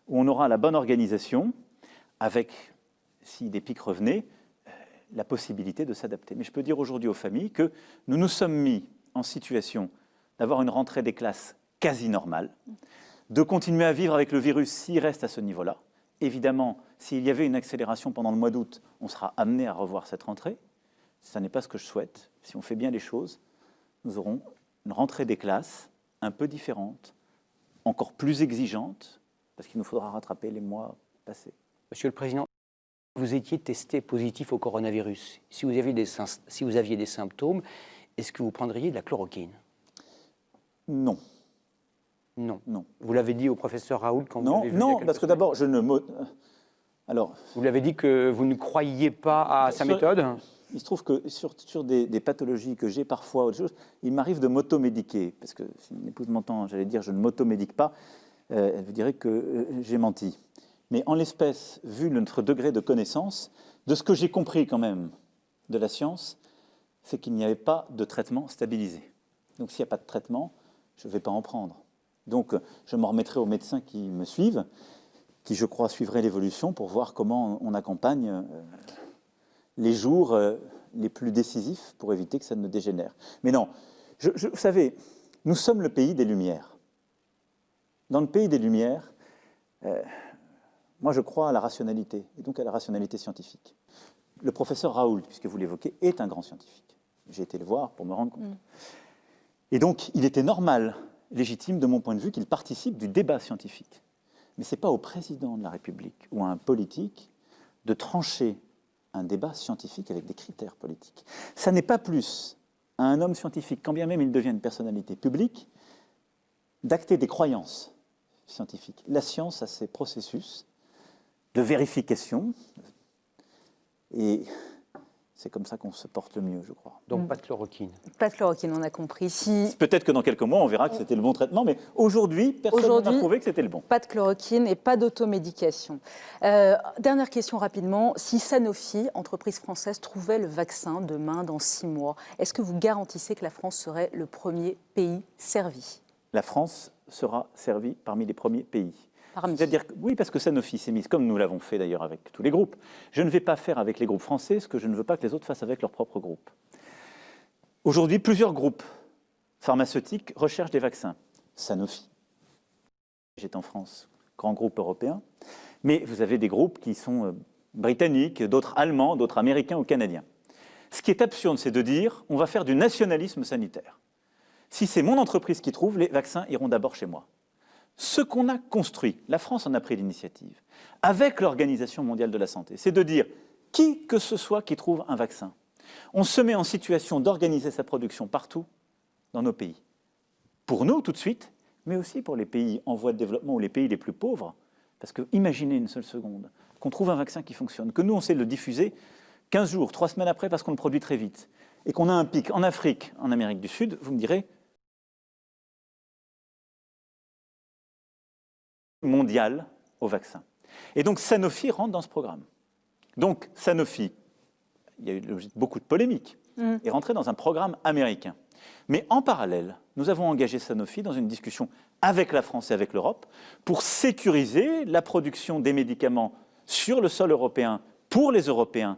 où on aura la bonne organisation, avec, si des pics revenaient, la possibilité de s'adapter. Mais je peux dire aujourd'hui aux familles que nous nous sommes mis en situation d'avoir une rentrée des classes quasi normale, de continuer à vivre avec le virus s'il reste à ce niveau-là. Évidemment, s'il y avait une accélération pendant le mois d'août, on sera amené à revoir cette rentrée. Ce n'est pas ce que je souhaite. Si on fait bien les choses, nous aurons une rentrée des classes un peu différente, encore plus exigeante, parce qu'il nous faudra rattraper les mois passés. Monsieur le Président, vous étiez testé positif au coronavirus. Si vous aviez des symptômes, est-ce que vous prendriez de la chloroquine? Non. Non. Non. Vous l'avez dit au professeur Raoult quand vous l'avez vu? Non, parce que d'abord, je ne... Alors... Vous l'avez dit que vous ne croyiez pas à sa méthode? Il se trouve que sur des pathologies que j'ai parfois, autre chose, il m'arrive de m'automédiquer. Parce que si mon épouse m'entend, j'allais dire je ne m'automédique pas, elle vous dirait que j'ai menti. Mais en l'espèce, vu notre degré de connaissance, de ce que j'ai compris quand même de la science, c'est qu'il n'y avait pas de traitement stabilisé. Donc s'il n'y a pas de traitement, je ne vais pas en prendre. Donc je m'en remettrai aux médecins qui me suivent, qui je crois suivraient l'évolution pour voir comment on accompagne les jours les plus décisifs pour éviter que ça ne dégénère. Mais non, vous savez, nous sommes le pays des Lumières. Dans le pays des Lumières, moi je crois à la rationalité, et donc à la rationalité scientifique. Le professeur Raoult, puisque vous l'évoquez, est un grand scientifique. J'ai été le voir pour me rendre compte. Et donc, il était normal, légitime de mon point de vue, qu'il participe du débat scientifique. Mais ce n'est pas au président de la République ou à un politique de trancher un débat scientifique avec des critères politiques. Ça n'est pas plus à un homme scientifique, quand bien même il devient une personnalité publique, d'acter des croyances scientifiques. La science a ses processus de vérification, et c'est comme ça qu'on se porte le mieux, je crois. Donc pas de chloroquine. Pas de chloroquine, on a compris. Peut-être que dans quelques mois, on verra que c'était le bon traitement, mais aujourd'hui, personne n'a prouvé que c'était le bon. Pas de chloroquine et pas d'automédication. Dernière question rapidement. Si Sanofi, entreprise française, trouvait le vaccin demain, dans 6 mois, est-ce que vous garantissez que la France serait le premier pays servi? La France sera servie parmi les premiers pays. C'est-à-dire que, oui, parce que Sanofi s'est mise, comme nous l'avons fait d'ailleurs avec tous les groupes. Je ne vais pas faire avec les groupes français ce que je ne veux pas que les autres fassent avec leurs propres groupes. Aujourd'hui, plusieurs groupes pharmaceutiques recherchent des vaccins. Sanofi, j'étais en France, grand groupe européen, mais vous avez des groupes qui sont britanniques, d'autres allemands, d'autres américains ou canadiens. Ce qui est absurde, c'est de dire on va faire du nationalisme sanitaire. Si c'est mon entreprise qui trouve, les vaccins iront d'abord chez moi. Ce qu'on a construit, la France en a pris l'initiative, avec l'Organisation mondiale de la santé, c'est de dire qui que ce soit qui trouve un vaccin, on se met en situation d'organiser sa production partout dans nos pays. Pour nous, tout de suite, mais aussi pour les pays en voie de développement ou les pays les plus pauvres. Parce que imaginez une seule seconde qu'on trouve un vaccin qui fonctionne, que nous, on sait le diffuser 15 jours, 3 semaines après parce qu'on le produit très vite, et qu'on a un pic en Afrique, en Amérique du Sud, vous me direz, mondiale au vaccin. Et donc Sanofi rentre dans ce programme. Donc Sanofi, il y a eu beaucoup de polémiques, est rentré dans un programme américain. Mais en parallèle, nous avons engagé Sanofi dans une discussion avec la France et avec l'Europe pour sécuriser la production des médicaments sur le sol européen pour les Européens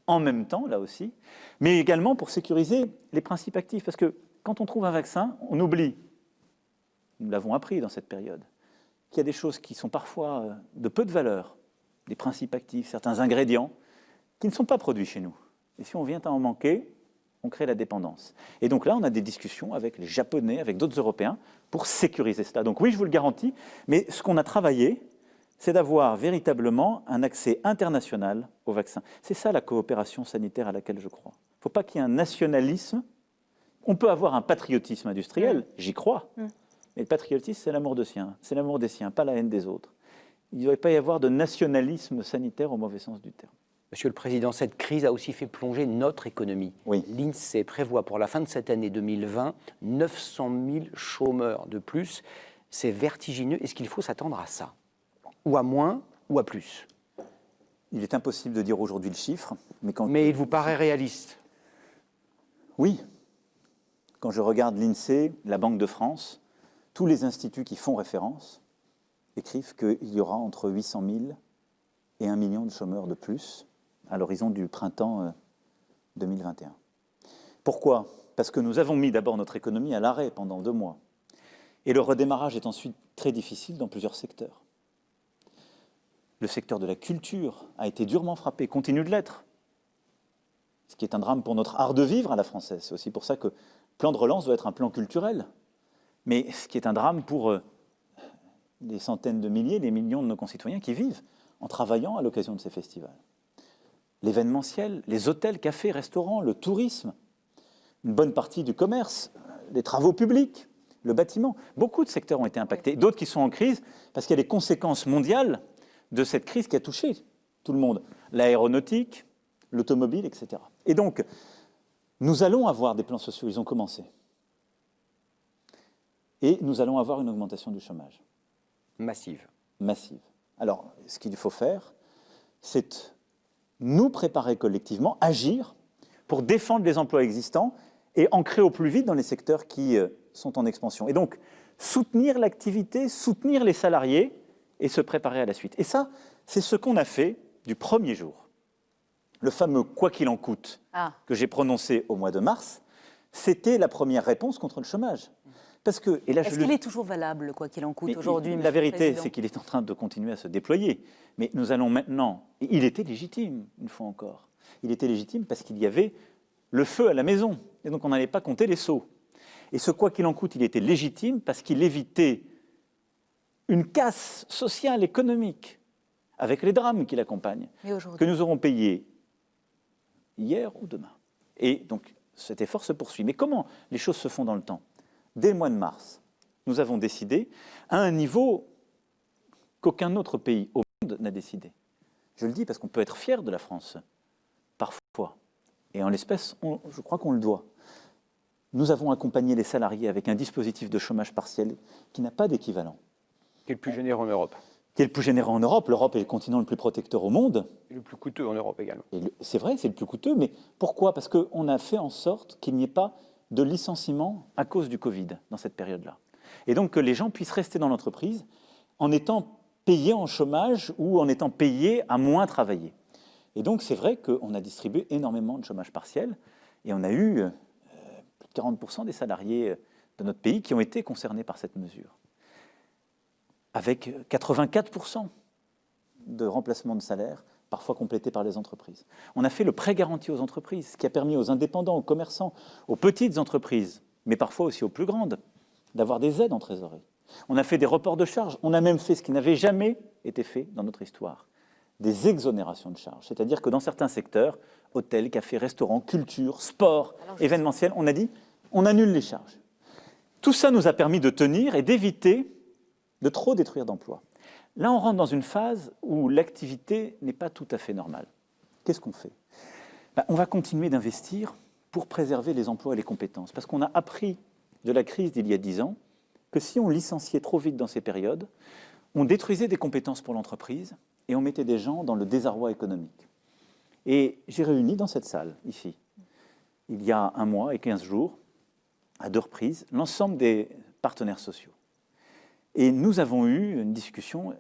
en même temps, là aussi, mais également pour sécuriser les principes actifs. Parce que quand on trouve un vaccin, on oublie, nous l'avons appris dans cette période, qu'il y a des choses qui sont parfois de peu de valeur, des principes actifs, certains ingrédients, qui ne sont pas produits chez nous. Et si on vient à en manquer, on crée la dépendance. Et donc là, on a des discussions avec les Japonais, avec d'autres Européens, pour sécuriser cela. Donc oui, je vous le garantis, mais ce qu'on a travaillé, c'est d'avoir véritablement un accès international au vaccin. C'est ça la coopération sanitaire à laquelle je crois. Il ne faut pas qu'il y ait un nationalisme. On peut avoir un patriotisme industriel, j'y crois, mais le patriotisme, c'est l'amour de sien, c'est l'amour des siens, pas la haine des autres. Il ne devrait pas y avoir de nationalisme sanitaire au mauvais sens du terme. Monsieur le Président, cette crise a aussi fait plonger notre économie. Oui. L'INSEE prévoit pour la fin de cette année 2020 900 000 chômeurs de plus. C'est vertigineux. Est-ce qu'il faut s'attendre à ça? Ou à moins, ou à plus? Il est impossible de dire aujourd'hui le chiffre. Mais il vous paraît réaliste? Oui. Quand je regarde l'INSEE, la Banque de France, tous les instituts qui font référence écrivent qu'il y aura entre 800 000 et 1 million de chômeurs de plus à l'horizon du printemps 2021. Pourquoi? Parce que nous avons mis d'abord notre économie à l'arrêt pendant 2 mois. Et le redémarrage est ensuite très difficile dans plusieurs secteurs. Le secteur de la culture a été durement frappé, continue de l'être. Ce qui est un drame pour notre art de vivre à la française. C'est aussi pour ça que le plan de relance doit être un plan culturel. Mais ce qui est un drame pour les centaines de milliers, les millions de nos concitoyens qui vivent en travaillant à l'occasion de ces festivals. L'événementiel, les hôtels, cafés, restaurants, le tourisme, une bonne partie du commerce, les travaux publics, le bâtiment. Beaucoup de secteurs ont été impactés, d'autres qui sont en crise parce qu'il y a les conséquences mondiales de cette crise qui a touché tout le monde. L'aéronautique, l'automobile, etc. Et donc, nous allons avoir des plans sociaux, ils ont commencé. Et nous allons avoir une augmentation du chômage. Massive. Massive. Alors, ce qu'il faut faire, c'est nous préparer collectivement, agir pour défendre les emplois existants et en créer au plus vite dans les secteurs qui sont en expansion. Et donc, soutenir l'activité, soutenir les salariés et se préparer à la suite. Et ça, c'est ce qu'on a fait du premier jour. Le fameux « quoi qu'il en coûte » que j'ai prononcé au mois de mars, c'était la première réponse contre le chômage. Est-ce qu'il est toujours valable, quoi qu'il en coûte, aujourd'hui? La vérité, c'est qu'il est en train de continuer à se déployer. Mais nous allons maintenant... Il était légitime, une fois encore. Il était légitime parce qu'il y avait le feu à la maison. Et donc, on n'allait pas compter les seaux. Et ce quoi qu'il en coûte, il était légitime parce qu'il évitait une casse sociale, économique, avec les drames qui l'accompagnent, que nous aurons payés hier ou demain. Et donc, cet effort se poursuit. Mais comment les choses se font dans le temps? Dès le mois de mars, nous avons décidé à un niveau qu'aucun autre pays au monde n'a décidé. Je le dis parce qu'on peut être fier de la France, parfois. Et en l'espèce, je crois qu'on le doit. Nous avons accompagné les salariés avec un dispositif de chômage partiel qui n'a pas d'équivalent. Qui est le plus généreux en Europe. Qui est le plus généreux en Europe. L'Europe est le continent le plus protecteur au monde. Et le plus coûteux en Europe également. C'est vrai, c'est le plus coûteux, mais pourquoi? Parce qu'on a fait en sorte qu'il n'y ait pas de licenciement à cause du Covid dans cette période-là. Et donc que les gens puissent rester dans l'entreprise en étant payés en chômage ou en étant payés à moins travailler. Et donc c'est vrai qu'on a distribué énormément de chômage partiel et on a eu plus de 40% des salariés de notre pays qui ont été concernés par cette mesure. Avec 84% de remplacement de salaire, parfois complété par les entreprises. On a fait le prêt garanti aux entreprises, ce qui a permis aux indépendants, aux commerçants, aux petites entreprises, mais parfois aussi aux plus grandes, d'avoir des aides en trésorerie. On a fait des reports de charges, on a même fait ce qui n'avait jamais été fait dans notre histoire, des exonérations de charges. C'est-à-dire que dans certains secteurs, hôtels, cafés, restaurants, culture, sport, événementiel, on a dit on annule les charges. Tout ça nous a permis de tenir et d'éviter de trop détruire d'emplois. Là, on rentre dans une phase où l'activité n'est pas tout à fait normale. Qu'est-ce qu'on fait? On va continuer d'investir pour préserver les emplois et les compétences. Parce qu'on a appris de la crise d'il y a 10 ans que si on licenciait trop vite dans ces périodes, on détruisait des compétences pour l'entreprise et on mettait des gens dans le désarroi économique. Et j'ai réuni dans cette salle, ici, il y a 1 mois et 15 jours, à 2 reprises, l'ensemble des partenaires sociaux. Et nous avons eu une discussion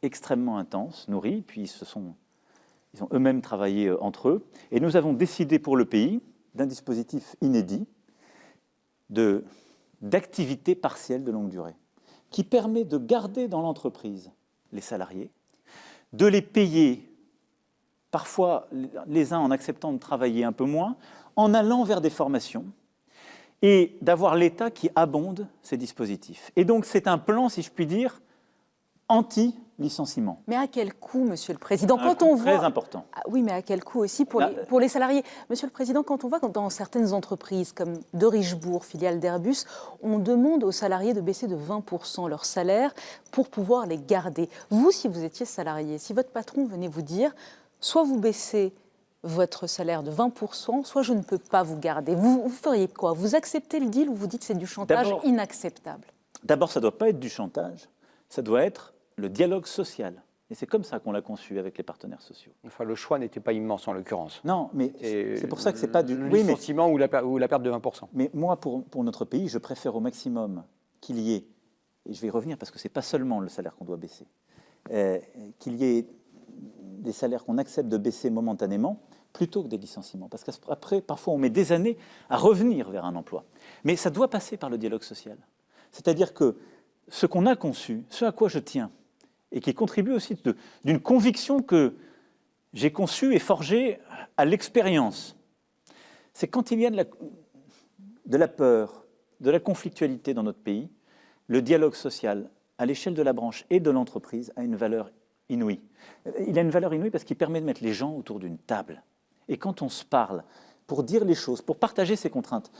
extrêmement intense, nourrie, puis ils ont eux-mêmes travaillé entre eux, et nous avons décidé pour le pays d'un dispositif inédit d'activité partielle de longue durée, qui permet de garder dans l'entreprise les salariés, de les payer, parfois les uns en acceptant de travailler un peu moins, en allant vers des formations, et d'avoir l'État qui abonde ces dispositifs. Et donc c'est un plan, si je puis dire, anti-licenciement. Mais à quel coût, Monsieur le Président, quand on voit... Très important. Ah oui, mais à quel coût aussi pour les salariés? Monsieur le Président, quand on voit dans certaines entreprises comme de Richebourg, filiale d'Airbus, on demande aux salariés de baisser de 20% leur salaire pour pouvoir les garder. Vous, si vous étiez salarié, si votre patron venait vous dire, soit vous baissez votre salaire de 20%, soit je ne peux pas vous garder. Vous feriez quoi? Vous acceptez le deal ou vous dites que c'est du chantage inacceptable? D'abord, ça ne doit pas être du chantage, ça doit être le dialogue social. Et c'est comme ça qu'on l'a conçu avec les partenaires sociaux. Enfin, le choix n'était pas immense en l'occurrence. Non, mais c'est pour ça que c'est pas du... Le licenciement ou la perte de 20%. Mais moi, pour notre pays, je préfère au maximum qu'il y ait, et je vais y revenir parce que ce n'est pas seulement le salaire qu'on doit baisser, qu'il y ait des salaires qu'on accepte de baisser momentanément plutôt que des licenciements. Parce qu'après, parfois, on met des années à revenir vers un emploi. Mais ça doit passer par le dialogue social. C'est-à-dire que ce qu'on a conçu, ce à quoi je tiens, et qui contribue aussi d'une conviction que j'ai conçue et forgée à l'expérience, c'est quand il y a de la peur, de la conflictualité dans notre pays, le dialogue social, à l'échelle de la branche et de l'entreprise, a une valeur inouïe. Il a une valeur inouïe parce qu'il permet de mettre les gens autour d'une table. Et quand on se parle, pour dire les choses, pour partager ses contraintes,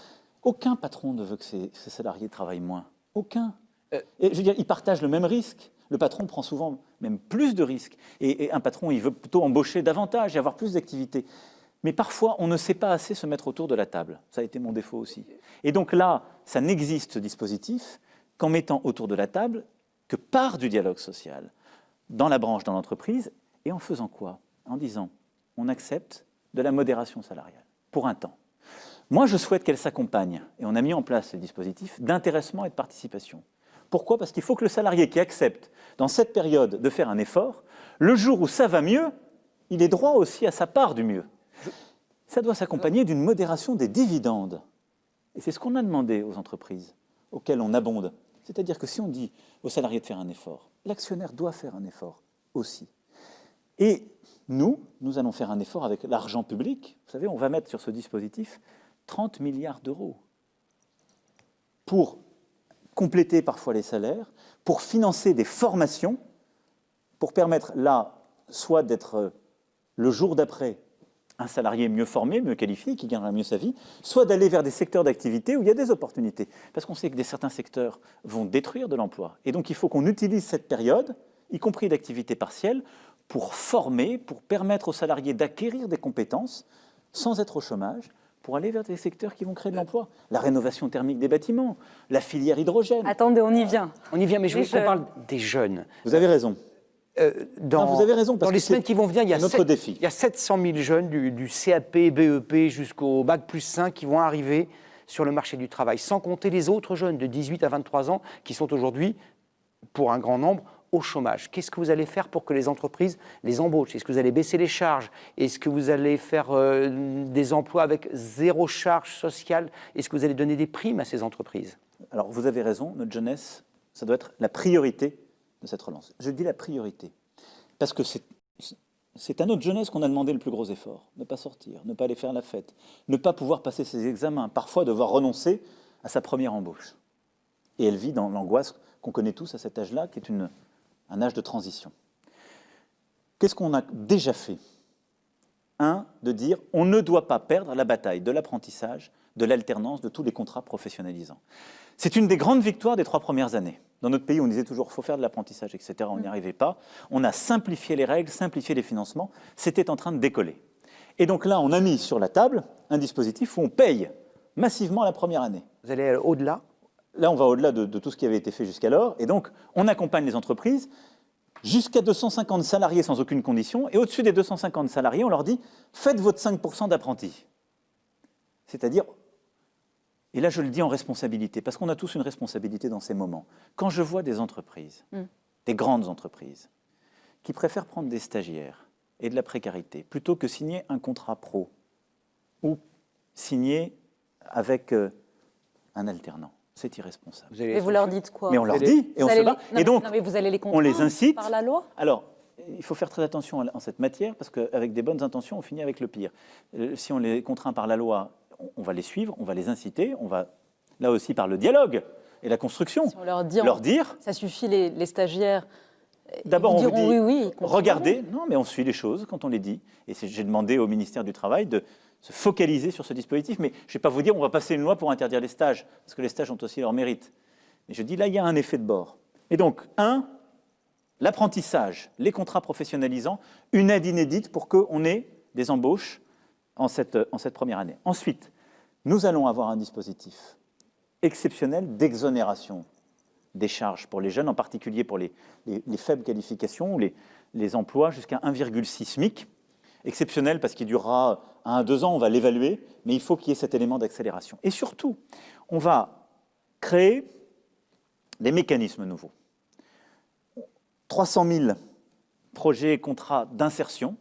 aucun patron ne veut que ses salariés travaillent moins. Aucun. Et je veux dire, ils partagent le même risque. Le patron prend souvent même plus de risques. Et un patron, il veut plutôt embaucher davantage et avoir plus d'activités. Mais parfois, on ne sait pas assez se mettre autour de la table. Ça a été mon défaut aussi. Et donc là, ça n'existe, ce dispositif, qu'en mettant autour de la table que par du dialogue social, dans la branche, dans l'entreprise, et en faisant quoi? En disant, on accepte de la modération salariale, pour un temps. Moi, je souhaite qu'elle s'accompagne, et on a mis en place ce dispositif, d'intéressement et de participation. Pourquoi? Parce qu'il faut que le salarié qui accepte, dans cette période, de faire un effort, le jour où ça va mieux, il ait droit aussi à sa part du mieux. Ça doit s'accompagner d'une modération des dividendes. Et c'est ce qu'on a demandé aux entreprises, auxquelles on abonde. C'est-à-dire que si on dit aux salariés de faire un effort, l'actionnaire doit faire un effort aussi. Et nous allons faire un effort avec l'argent public. Vous savez, on va mettre sur ce dispositif 30 milliards d'euros pour compléter parfois les salaires, pour financer des formations, pour permettre là, soit d'être le jour d'après un salarié mieux formé, mieux qualifié, qui gagnera mieux sa vie, soit d'aller vers des secteurs d'activité où il y a des opportunités. Parce qu'on sait que certains secteurs vont détruire de l'emploi. Et donc il faut qu'on utilise cette période, y compris d'activité partielle, pour former, pour permettre aux salariés d'acquérir des compétences sans être au chômage, pour aller vers des secteurs qui vont créer de l'emploi. La rénovation thermique des bâtiments, la filière hydrogène. Attendez, on y vient. On y vient, mais je veux qu'on parle des jeunes. Vous avez raison. Vous avez raison, parce dans les semaines qui vont venir, il y a 700 000 jeunes du CAP, BEP jusqu'au Bac plus 5 qui vont arriver sur le marché du travail, sans compter les autres jeunes de 18 à 23 ans qui sont aujourd'hui, pour un grand nombre, au chômage. Qu'est-ce que vous allez faire pour que les entreprises les embauchent? Est-ce que vous allez baisser les charges? Est-ce que vous allez faire des emplois avec zéro charge sociale? Est-ce que vous allez donner des primes à ces entreprises? Alors, vous avez raison, notre jeunesse, ça doit être la priorité de cette relance. Je dis la priorité, parce que c'est à notre jeunesse qu'on a demandé le plus gros effort. Ne pas sortir, ne pas aller faire la fête, ne pas pouvoir passer ses examens, parfois devoir renoncer à sa première embauche. Et elle vit dans l'angoisse qu'on connaît tous à cet âge-là, qui est un âge de transition. Qu'est-ce qu'on a déjà fait? De dire on ne doit pas perdre la bataille de l'apprentissage, de l'alternance, de tous les contrats professionnalisants. C'est une des grandes victoires des 3 premières années. Dans notre pays, on disait toujours qu'il faut faire de l'apprentissage, etc. On n'y arrivait pas. On a simplifié les règles, simplifié les financements. C'était en train de décoller. Et donc là, on a mis sur la table un dispositif où on paye massivement la première année. Vous allez au-delà? là, on va au-delà de tout ce qui avait été fait jusqu'alors. Et donc, on accompagne les entreprises jusqu'à 250 salariés sans aucune condition. Et au-dessus des 250 salariés, on leur dit « faites votre 5% d'apprentis ». C'est-à-dire, et là je le dis en responsabilité, parce qu'on a tous une responsabilité dans ces moments. Quand je vois des entreprises, des grandes entreprises, qui préfèrent prendre des stagiaires et de la précarité, plutôt que signer un contrat pro, ou signer avec un alternant, c'est irresponsable. Et vous leur dites quoi? Mais on leur dit, et on se bat. Et donc, vous allez les on les incite. par la loi? Alors, il faut faire très attention en cette matière, parce qu'avec des bonnes intentions, on finit avec le pire. Si on les contraint par la loi, on va les suivre, on va les inciter, on va, là aussi par le dialogue et la construction, si on leur dire ça suffit les stagiaires. D'abord, on vous dit, oui, regardez, non, mais on suit les choses quand on les dit. Et j'ai demandé au ministère du Travail de se focaliser sur ce dispositif. Mais je ne vais pas vous dire, on va passer une loi pour interdire les stages, parce que les stages ont aussi leur mérite. Mais je dis, là, il y a un effet de bord. Et donc, l'apprentissage, les contrats professionnalisants, une aide inédite pour qu'on ait des embauches en cette première année. Ensuite, nous allons avoir un dispositif exceptionnel d'exonération des charges pour les jeunes, en particulier pour les faibles qualifications ou les emplois jusqu'à 1,6 SMIC. Exceptionnel parce qu'il durera 1 à 2 ans, on va l'évaluer, mais il faut qu'il y ait cet élément d'accélération. Et surtout, on va créer des mécanismes nouveaux. 300 000 projets et contrats d'insertion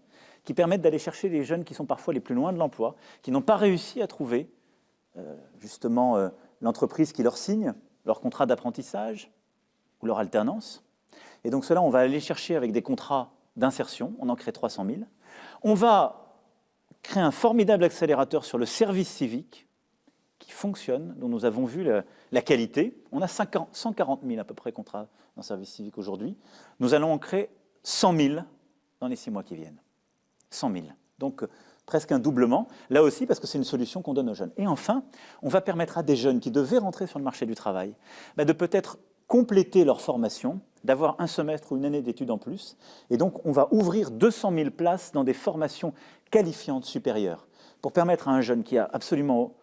qui permettent d'aller chercher les jeunes qui sont parfois les plus loin de l'emploi, qui n'ont pas réussi à trouver justement l'entreprise qui leur signe leur contrat d'apprentissage ou leur alternance. Et donc cela, on va aller chercher avec des contrats d'insertion, on en crée 300 000. On va créer un formidable accélérateur sur le service civique qui fonctionne, dont nous avons vu la qualité. On a 140 000 à peu près contrats dans le service civique aujourd'hui. Nous allons en créer 100 000 dans les 6 mois qui viennent. 100 000. Donc presque un doublement, là aussi parce que c'est une solution qu'on donne aux jeunes. Et enfin, on va permettre à des jeunes qui devaient rentrer sur le marché du travail de peut-être compléter leur formation, d'avoir un semestre ou une année d'études en plus. Et donc, on va ouvrir 200 000 places dans des formations qualifiantes supérieures pour permettre à un jeune qui a absolument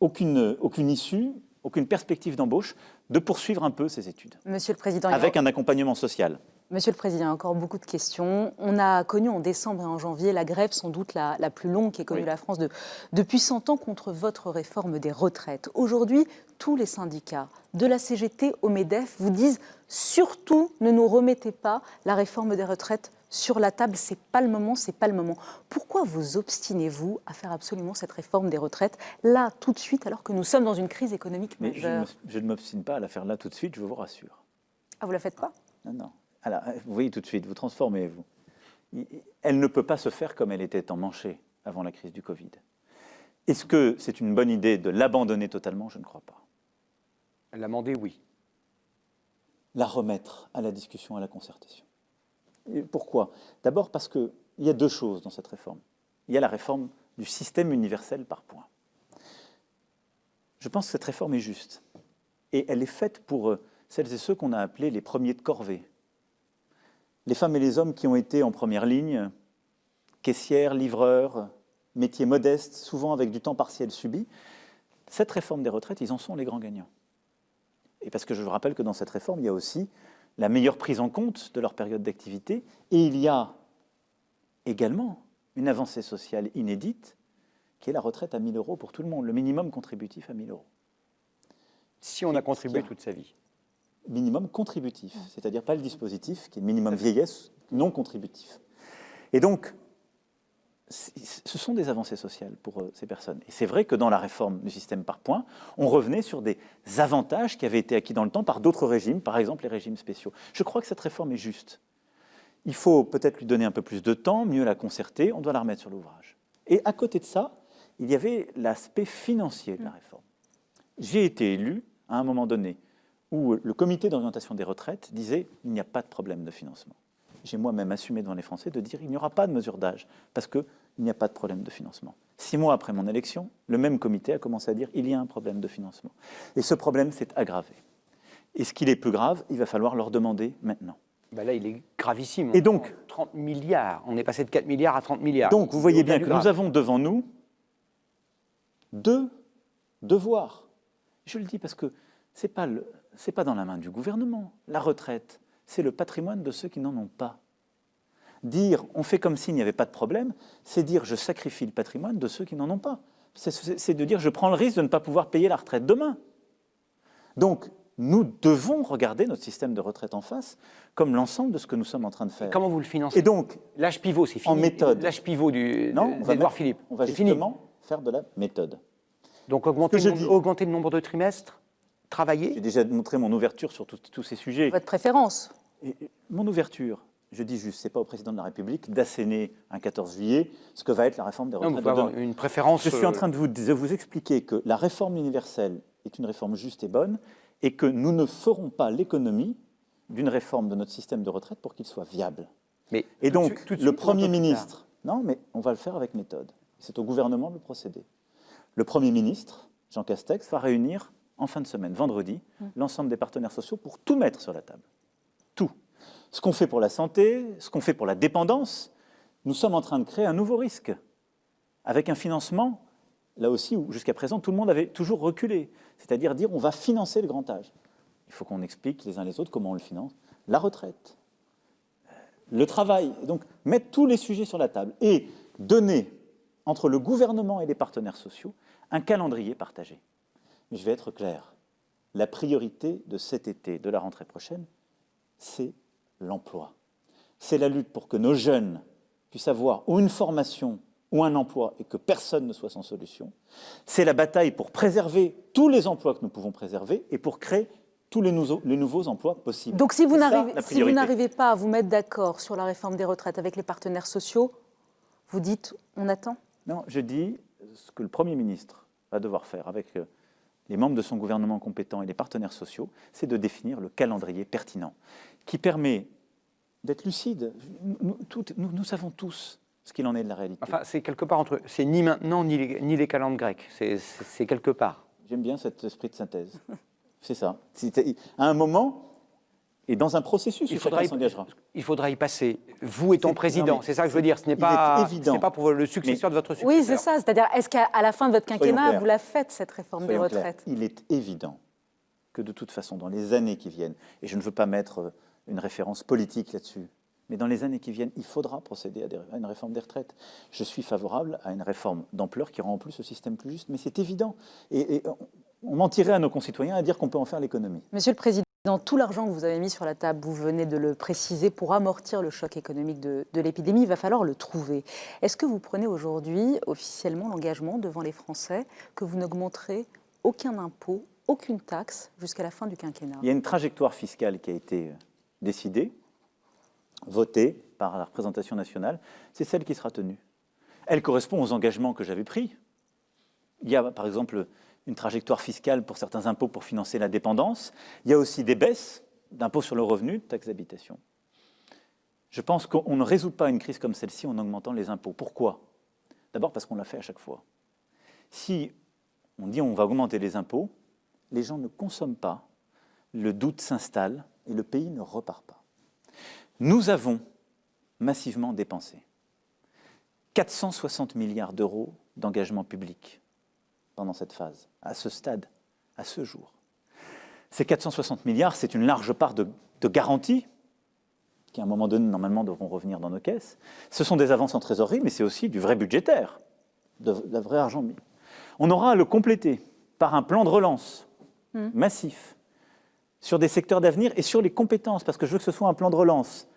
aucune issue, aucune perspective d'embauche, de poursuivre un peu ses études. Monsieur le Président, avec un accompagnement social. Monsieur le Président, encore beaucoup de questions. On a connu en décembre et en janvier la grève sans doute la plus longue qu'ait connue la France depuis 100 ans contre votre réforme des retraites. Aujourd'hui, tous les syndicats, de la CGT au MEDEF, vous disent surtout ne nous remettez pas la réforme des retraites sur la table, c'est pas le moment, c'est pas le moment. Pourquoi vous obstinez-vous à faire absolument cette réforme des retraites là, tout de suite, alors que nous sommes dans une crise économique majeure? Je ne m'obstine pas à la faire là tout de suite, je vous rassure. Ah, vous la faites pas? Non, non. Alors, vous voyez tout de suite, vous transformez, vous. Elle ne peut pas se faire comme elle était emmanchée avant la crise du Covid. Est-ce que c'est une bonne idée de l'abandonner totalement? Je ne crois pas. L'amender, oui. La remettre à la discussion, à la concertation. Et pourquoi? D'abord parce qu'il y a 2 choses dans cette réforme. Il y a la réforme du système universel par points. Je pense que cette réforme est juste. Et elle est faite pour celles et ceux qu'on a appelés les premiers de corvée. Les femmes et les hommes qui ont été en première ligne, caissières, livreurs, métiers modestes, souvent avec du temps partiel subi, cette réforme des retraites, ils en sont les grands gagnants. Et parce que je vous rappelle que dans cette réforme, il y a aussi la meilleure prise en compte de leur période d'activité, et il y a également une avancée sociale inédite, qui est la retraite à 1 000 € pour tout le monde, le minimum contributif à 1 000 €. Si on a contribué toute sa vie. Minimum contributif, c'est-à-dire pas le dispositif, qui est le minimum vieillesse non contributif. Et donc, ce sont des avancées sociales pour ces personnes. Et c'est vrai que dans la réforme du système par points, on revenait sur des avantages qui avaient été acquis dans le temps par d'autres régimes, par exemple les régimes spéciaux. Je crois que cette réforme est juste. Il faut peut-être lui donner un peu plus de temps, mieux la concerter, on doit la remettre sur l'ouvrage. Et à côté de ça, il y avait l'aspect financier de la réforme. J'ai été élu à un moment donné où le comité d'orientation des retraites disait « il n'y a pas de problème de financement ». J'ai moi-même assumé devant les Français de dire « il n'y aura pas de mesure d'âge parce qu'il n'y a pas de problème de financement ». 6 mois après mon élection, le même comité a commencé à dire « il y a un problème de financement ». Et ce problème s'est aggravé. Et ce qui est plus grave, il va falloir leur demander maintenant. Ben là, il est gravissime. Et donc, 30 milliards. On est passé de 4 milliards à 30 milliards. Donc, vous voyez bien que nous avons devant nous 2 devoirs. Je le dis parce que c'est pas dans la main du gouvernement. La retraite, c'est le patrimoine de ceux qui n'en ont pas. Dire on fait comme s'il n'y avait pas de problème, c'est dire je sacrifie le patrimoine de ceux qui n'en ont pas. C'est de dire je prends le risque de ne pas pouvoir payer la retraite demain. Donc, nous devons regarder notre système de retraite en face comme l'ensemble de ce que nous sommes en train de faire. Et comment vous le financez? Et donc, l'âge pivot, c'est fini. en méthode. L'âge pivot d'Édouard Philippe. On va justement faire de la méthode. Donc augmenter le nombre de trimestres, travailler. J'ai déjà montré mon ouverture sur tous ces sujets. Votre préférence? Mon ouverture, je dis juste, ce n'est pas au président de la République d'asséner un 14 juillet ce que va être la réforme des retraites. Non, vous pouvez avoir une préférence. Je suis en train de vous expliquer que la réforme universelle est une réforme juste et bonne et que nous ne ferons pas l'économie d'une réforme de notre système de retraite pour qu'il soit viable. Mais et donc, le Premier ministre, non, mais on va le faire avec méthode. C'est au gouvernement de le procéder. Le Premier ministre, Jean Castex, va réunir en fin de semaine, vendredi, l'ensemble des partenaires sociaux pour tout mettre sur la table. Tout. Ce qu'on fait pour la santé, ce qu'on fait pour la dépendance, nous sommes en train de créer un nouveau risque, avec un financement, là aussi, où jusqu'à présent, tout le monde avait toujours reculé. C'est-à-dire dire, on va financer le grand âge. Il faut qu'on explique les uns les autres comment on le finance. La retraite, le travail. Donc, mettre tous les sujets sur la table et donner, entre le gouvernement et les partenaires sociaux, un calendrier partagé. Mais je vais être clair. La priorité de cet été, de la rentrée prochaine, c'est l'emploi. C'est la lutte pour que nos jeunes puissent avoir ou une formation ou un emploi et que personne ne soit sans solution. C'est la bataille pour préserver tous les emplois que nous pouvons préserver et pour créer tous les nouveaux emplois possibles. Donc si vous n'arrivez pas à vous mettre d'accord sur la réforme des retraites avec les partenaires sociaux, vous dites on attend? Non, je dis ce que le Premier ministre va devoir faire avec les membres de son gouvernement compétent et les partenaires sociaux, c'est de définir le calendrier pertinent qui permet d'être lucide. Nous savons tous ce qu'il en est de la réalité. Enfin, c'est quelque part entre... C'est ni maintenant, ni les calendes grecques. C'est quelque part. J'aime bien cet esprit de synthèse. C'est ça. À un moment, et dans un processus, chacun s'engagera. Il faudra y passer. Vous étant président, c'est ça que je veux dire. Ce n'est pas pour le successeur de votre successeur. Oui, c'est ça. C'est-à-dire, est-ce qu'à la fin de votre quinquennat, vous la faites, cette réforme des retraites? Il est évident que de toute façon, dans les années qui viennent, et je ne veux pas mettre une référence politique là-dessus, mais dans les années qui viennent, il faudra procéder à une réforme des retraites. Je suis favorable à une réforme d'ampleur qui rend en plus le système plus juste, mais c'est évident. Et on mentirait à nos concitoyens à dire qu'on peut en faire l'économie. Monsieur le Président, tout l'argent que vous avez mis sur la table, vous venez de le préciser, pour amortir le choc économique de l'épidémie, il va falloir le trouver. Est-ce que vous prenez aujourd'hui officiellement l'engagement devant les Français que vous n'augmenterez aucun impôt, aucune taxe jusqu'à la fin du quinquennat? Il y a une trajectoire fiscale qui a été décidée, votée par la représentation nationale, c'est celle qui sera tenue. Elle correspond aux engagements que j'avais pris. Il y a, par exemple, une trajectoire fiscale pour certains impôts pour financer la dépendance. Il y a aussi des baisses d'impôts sur le revenu, de taxes d'habitation. Je pense qu'on ne résout pas une crise comme celle-ci en augmentant les impôts. Pourquoi? D'abord parce qu'on l'a fait à chaque fois. Si on dit on va augmenter les impôts, les gens ne consomment pas, le doute s'installe et le pays ne repart pas. Nous avons massivement dépensé 460 milliards d'euros d'engagement public pendant cette phase, à ce stade, à ce jour. Ces 460 milliards, c'est une large part de garanties qui, à un moment donné, normalement, devront revenir dans nos caisses. Ce sont des avances en trésorerie, mais c'est aussi du vrai budgétaire, de vrai argent mis. On aura à le compléter par un plan de relance massif sur des secteurs d'avenir et sur les compétences, parce que je veux que ce soit un plan de relance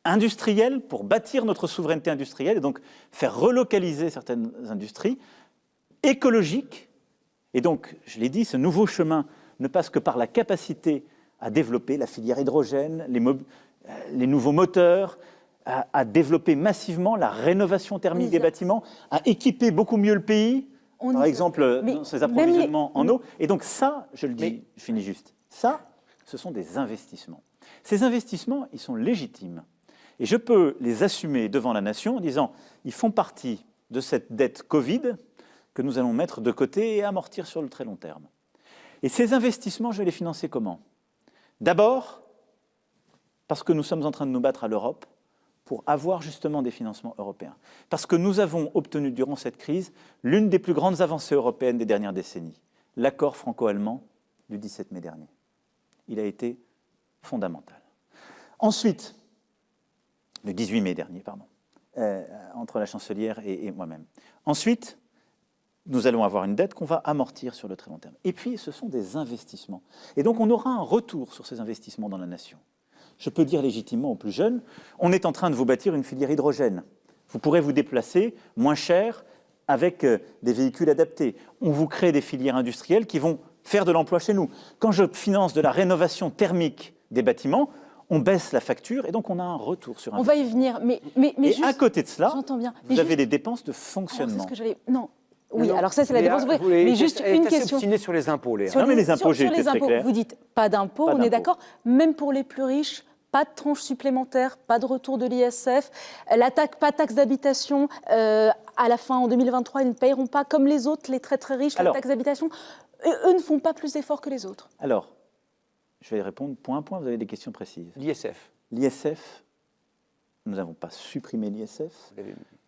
industriel pour bâtir notre souveraineté industrielle et donc faire relocaliser certaines industries, écologique. Et donc, je l'ai dit, ce nouveau chemin ne passe que par la capacité à développer la filière hydrogène, les nouveaux moteurs, à développer massivement la rénovation thermique des bâtiments, à équiper beaucoup mieux le pays, par exemple, dans ses approvisionnements en eau. Et donc ça, je le dis, je finis juste, ça, ce sont des investissements. Ces investissements, ils sont légitimes. Et je peux les assumer devant la nation en disant, ils font partie de cette dette Covid que nous allons mettre de côté et amortir sur le très long terme. Et ces investissements, je vais les financer comment? D'abord, parce que nous sommes en train de nous battre à l'Europe pour avoir justement des financements européens. Parce que nous avons obtenu durant cette crise l'une des plus grandes avancées européennes des dernières décennies, l'accord franco-allemand du 17 mai dernier. Il a été fondamental. Ensuite, le 18 mai dernier, pardon, entre la chancelière et moi-même. Ensuite, nous allons avoir une dette qu'on va amortir sur le très long terme. Et puis, ce sont des investissements. Et donc, on aura un retour sur ces investissements dans la nation. Je peux dire légitimement aux plus jeunes, on est en train de vous bâtir une filière hydrogène. Vous pourrez vous déplacer moins cher avec des véhicules adaptés. On vous crée des filières industrielles qui vont faire de l'emploi chez nous. Quand je finance de la rénovation thermique des bâtiments, on baisse la facture et donc on a un retour sur un. On va y venir, mais et juste, à côté de cela, j'entends bien. vous avez des dépenses de fonctionnement. C'est ce que j'allais. Non. Oui, Non, alors ça, c'est la Léa, dépense. vous Mais juste une question. obstinée sur les impôts, Léa. Non, mais les impôts, j'ai sur été les très impôts, clair. vous dites pas d'impôts, Pas on est d'impôts. d'accord. Même pour les plus riches, pas de tranche supplémentaire, pas de retour de l'ISF, pas de taxe d'habitation. À la fin, en 2023, ils ne paieront pas, comme les autres, les très très riches, la taxe d'habitation. Eux ne font pas plus d'efforts que les autres. Alors, je vais répondre point à point, vous avez des questions précises. L'ISF. L'ISF, nous n'avons pas supprimé l'ISF,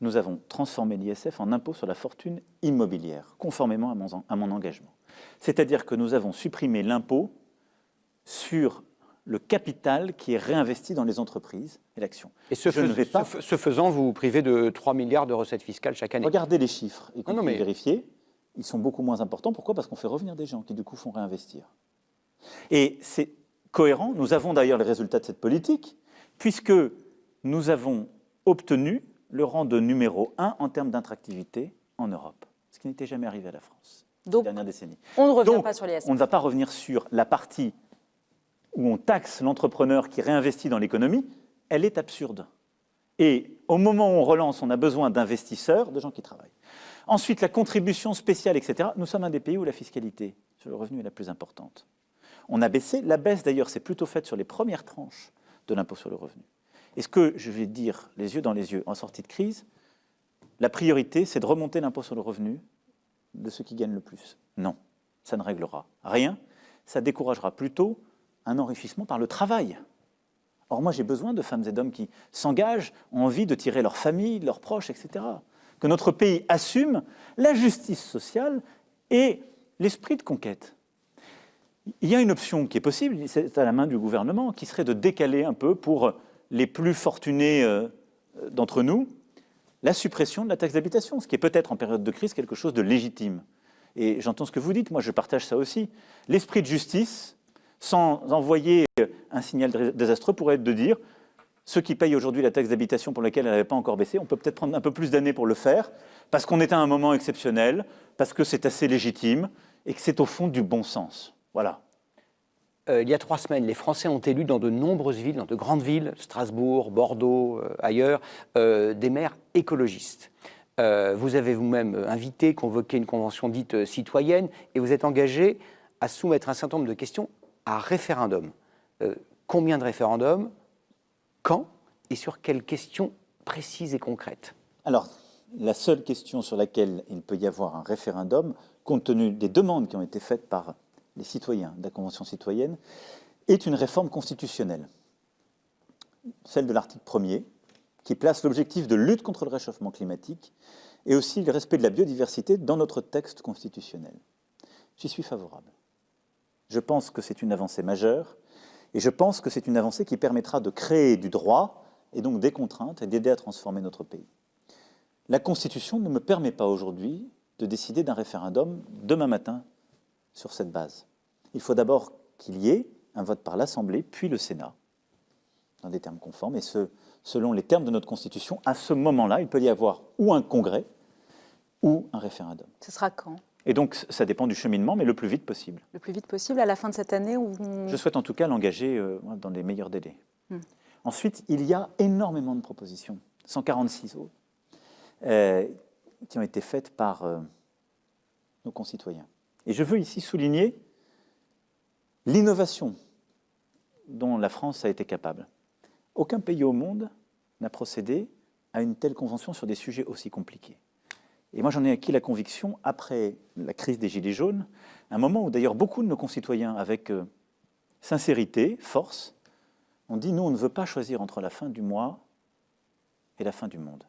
nous avons transformé l'ISF en impôt sur la fortune immobilière, conformément à mon engagement. C'est-à-dire que nous avons supprimé l'impôt sur le capital qui est réinvesti dans les entreprises et l'action. Et ce faisant, vous vous privez de 3 milliards de recettes fiscales chaque année. Regardez les chiffres, et mais... vérifiez, ils sont beaucoup moins importants. Pourquoi ? Parce qu'on fait revenir des gens qui, du coup, font réinvestir. Et c'est cohérent. Nous avons d'ailleurs les résultats de cette politique, puisque nous avons obtenu le rang de numéro 1 en termes d'attractivité en Europe, ce qui n'était jamais arrivé à la France Donc, ces dernières décennies. On ne revient pas sur l'ISF. On ne va pas revenir sur la partie où on taxe l'entrepreneur qui réinvestit dans l'économie. Elle est absurde. Et au moment où on relance, on a besoin d'investisseurs, de gens qui travaillent. Ensuite, la contribution spéciale, etc. Nous sommes un des pays où la fiscalité sur le revenu est la plus importante. On a baissé. La baisse, d'ailleurs, c'est plutôt faite sur les premières tranches de l'impôt sur le revenu. Et ce que je vais dire, les yeux dans les yeux, en sortie de crise, la priorité, c'est de remonter l'impôt sur le revenu de ceux qui gagnent le plus. Non, ça ne réglera rien. Ça découragera plutôt un enrichissement par le travail. Or, moi, j'ai besoin de femmes et d'hommes qui s'engagent, ont envie de tirer leur famille, leurs proches, etc. Que notre pays assume la justice sociale et l'esprit de conquête. Il y a une option qui est possible, c'est à la main du gouvernement, qui serait de décaler un peu pour les plus fortunés d'entre nous, la suppression de la taxe d'habitation, ce qui est peut-être en période de crise quelque chose de légitime. Et j'entends ce que vous dites, moi je partage ça aussi. L'esprit de justice, sans envoyer un signal désastreux, pourrait être de dire ceux qui payent aujourd'hui la taxe d'habitation pour laquelle elle n'avait pas encore baissé, on peut peut-être prendre un peu plus d'années pour le faire, parce qu'on est à un moment exceptionnel, parce que c'est assez légitime et que c'est au fond du bon sens. Voilà. Il y a 3 semaines, les Français ont élu dans de nombreuses villes, dans de grandes villes, Strasbourg, Bordeaux, ailleurs, des maires écologistes. Vous avez vous-même invité, convoqué une convention dite citoyenne, et vous êtes engagé à soumettre un certain nombre de questions à référendum. Combien de référendums ? Quand ? Et sur quelles questions précises et concrètes ? Alors, la seule question sur laquelle il peut y avoir un référendum, compte tenu des demandes qui ont été faites par les citoyens de la Convention citoyenne, est une réforme constitutionnelle. Celle de l'article 1er, qui place l'objectif de lutte contre le réchauffement climatique et aussi le respect de la biodiversité dans notre texte constitutionnel. J'y suis favorable. Je pense que c'est une avancée majeure et je pense que c'est une avancée qui permettra de créer du droit et donc des contraintes et d'aider à transformer notre pays. La Constitution ne me permet pas aujourd'hui de décider d'un référendum demain matin sur cette base. Il faut d'abord qu'il y ait un vote par l'Assemblée, puis le Sénat, dans des termes conformes, et selon les termes de notre Constitution, à ce moment-là, il peut y avoir ou un congrès ou un référendum. Ce sera quand ? Et donc, ça dépend du cheminement, mais le plus vite possible. Le plus vite possible, à la fin de cette année où Je souhaite en tout cas l'engager dans les meilleurs délais. Ensuite, il y a énormément de propositions, 146 autres, qui ont été faites par nos concitoyens. Et je veux ici souligner l'innovation dont la France a été capable. Aucun pays au monde n'a procédé à une telle convention sur des sujets aussi compliqués. Et moi, j'en ai acquis la conviction, après la crise des Gilets jaunes, un moment où d'ailleurs beaucoup de nos concitoyens, avec sincérité, force, ont dit « nous, on ne veut pas choisir entre la fin du mois et la fin du monde ».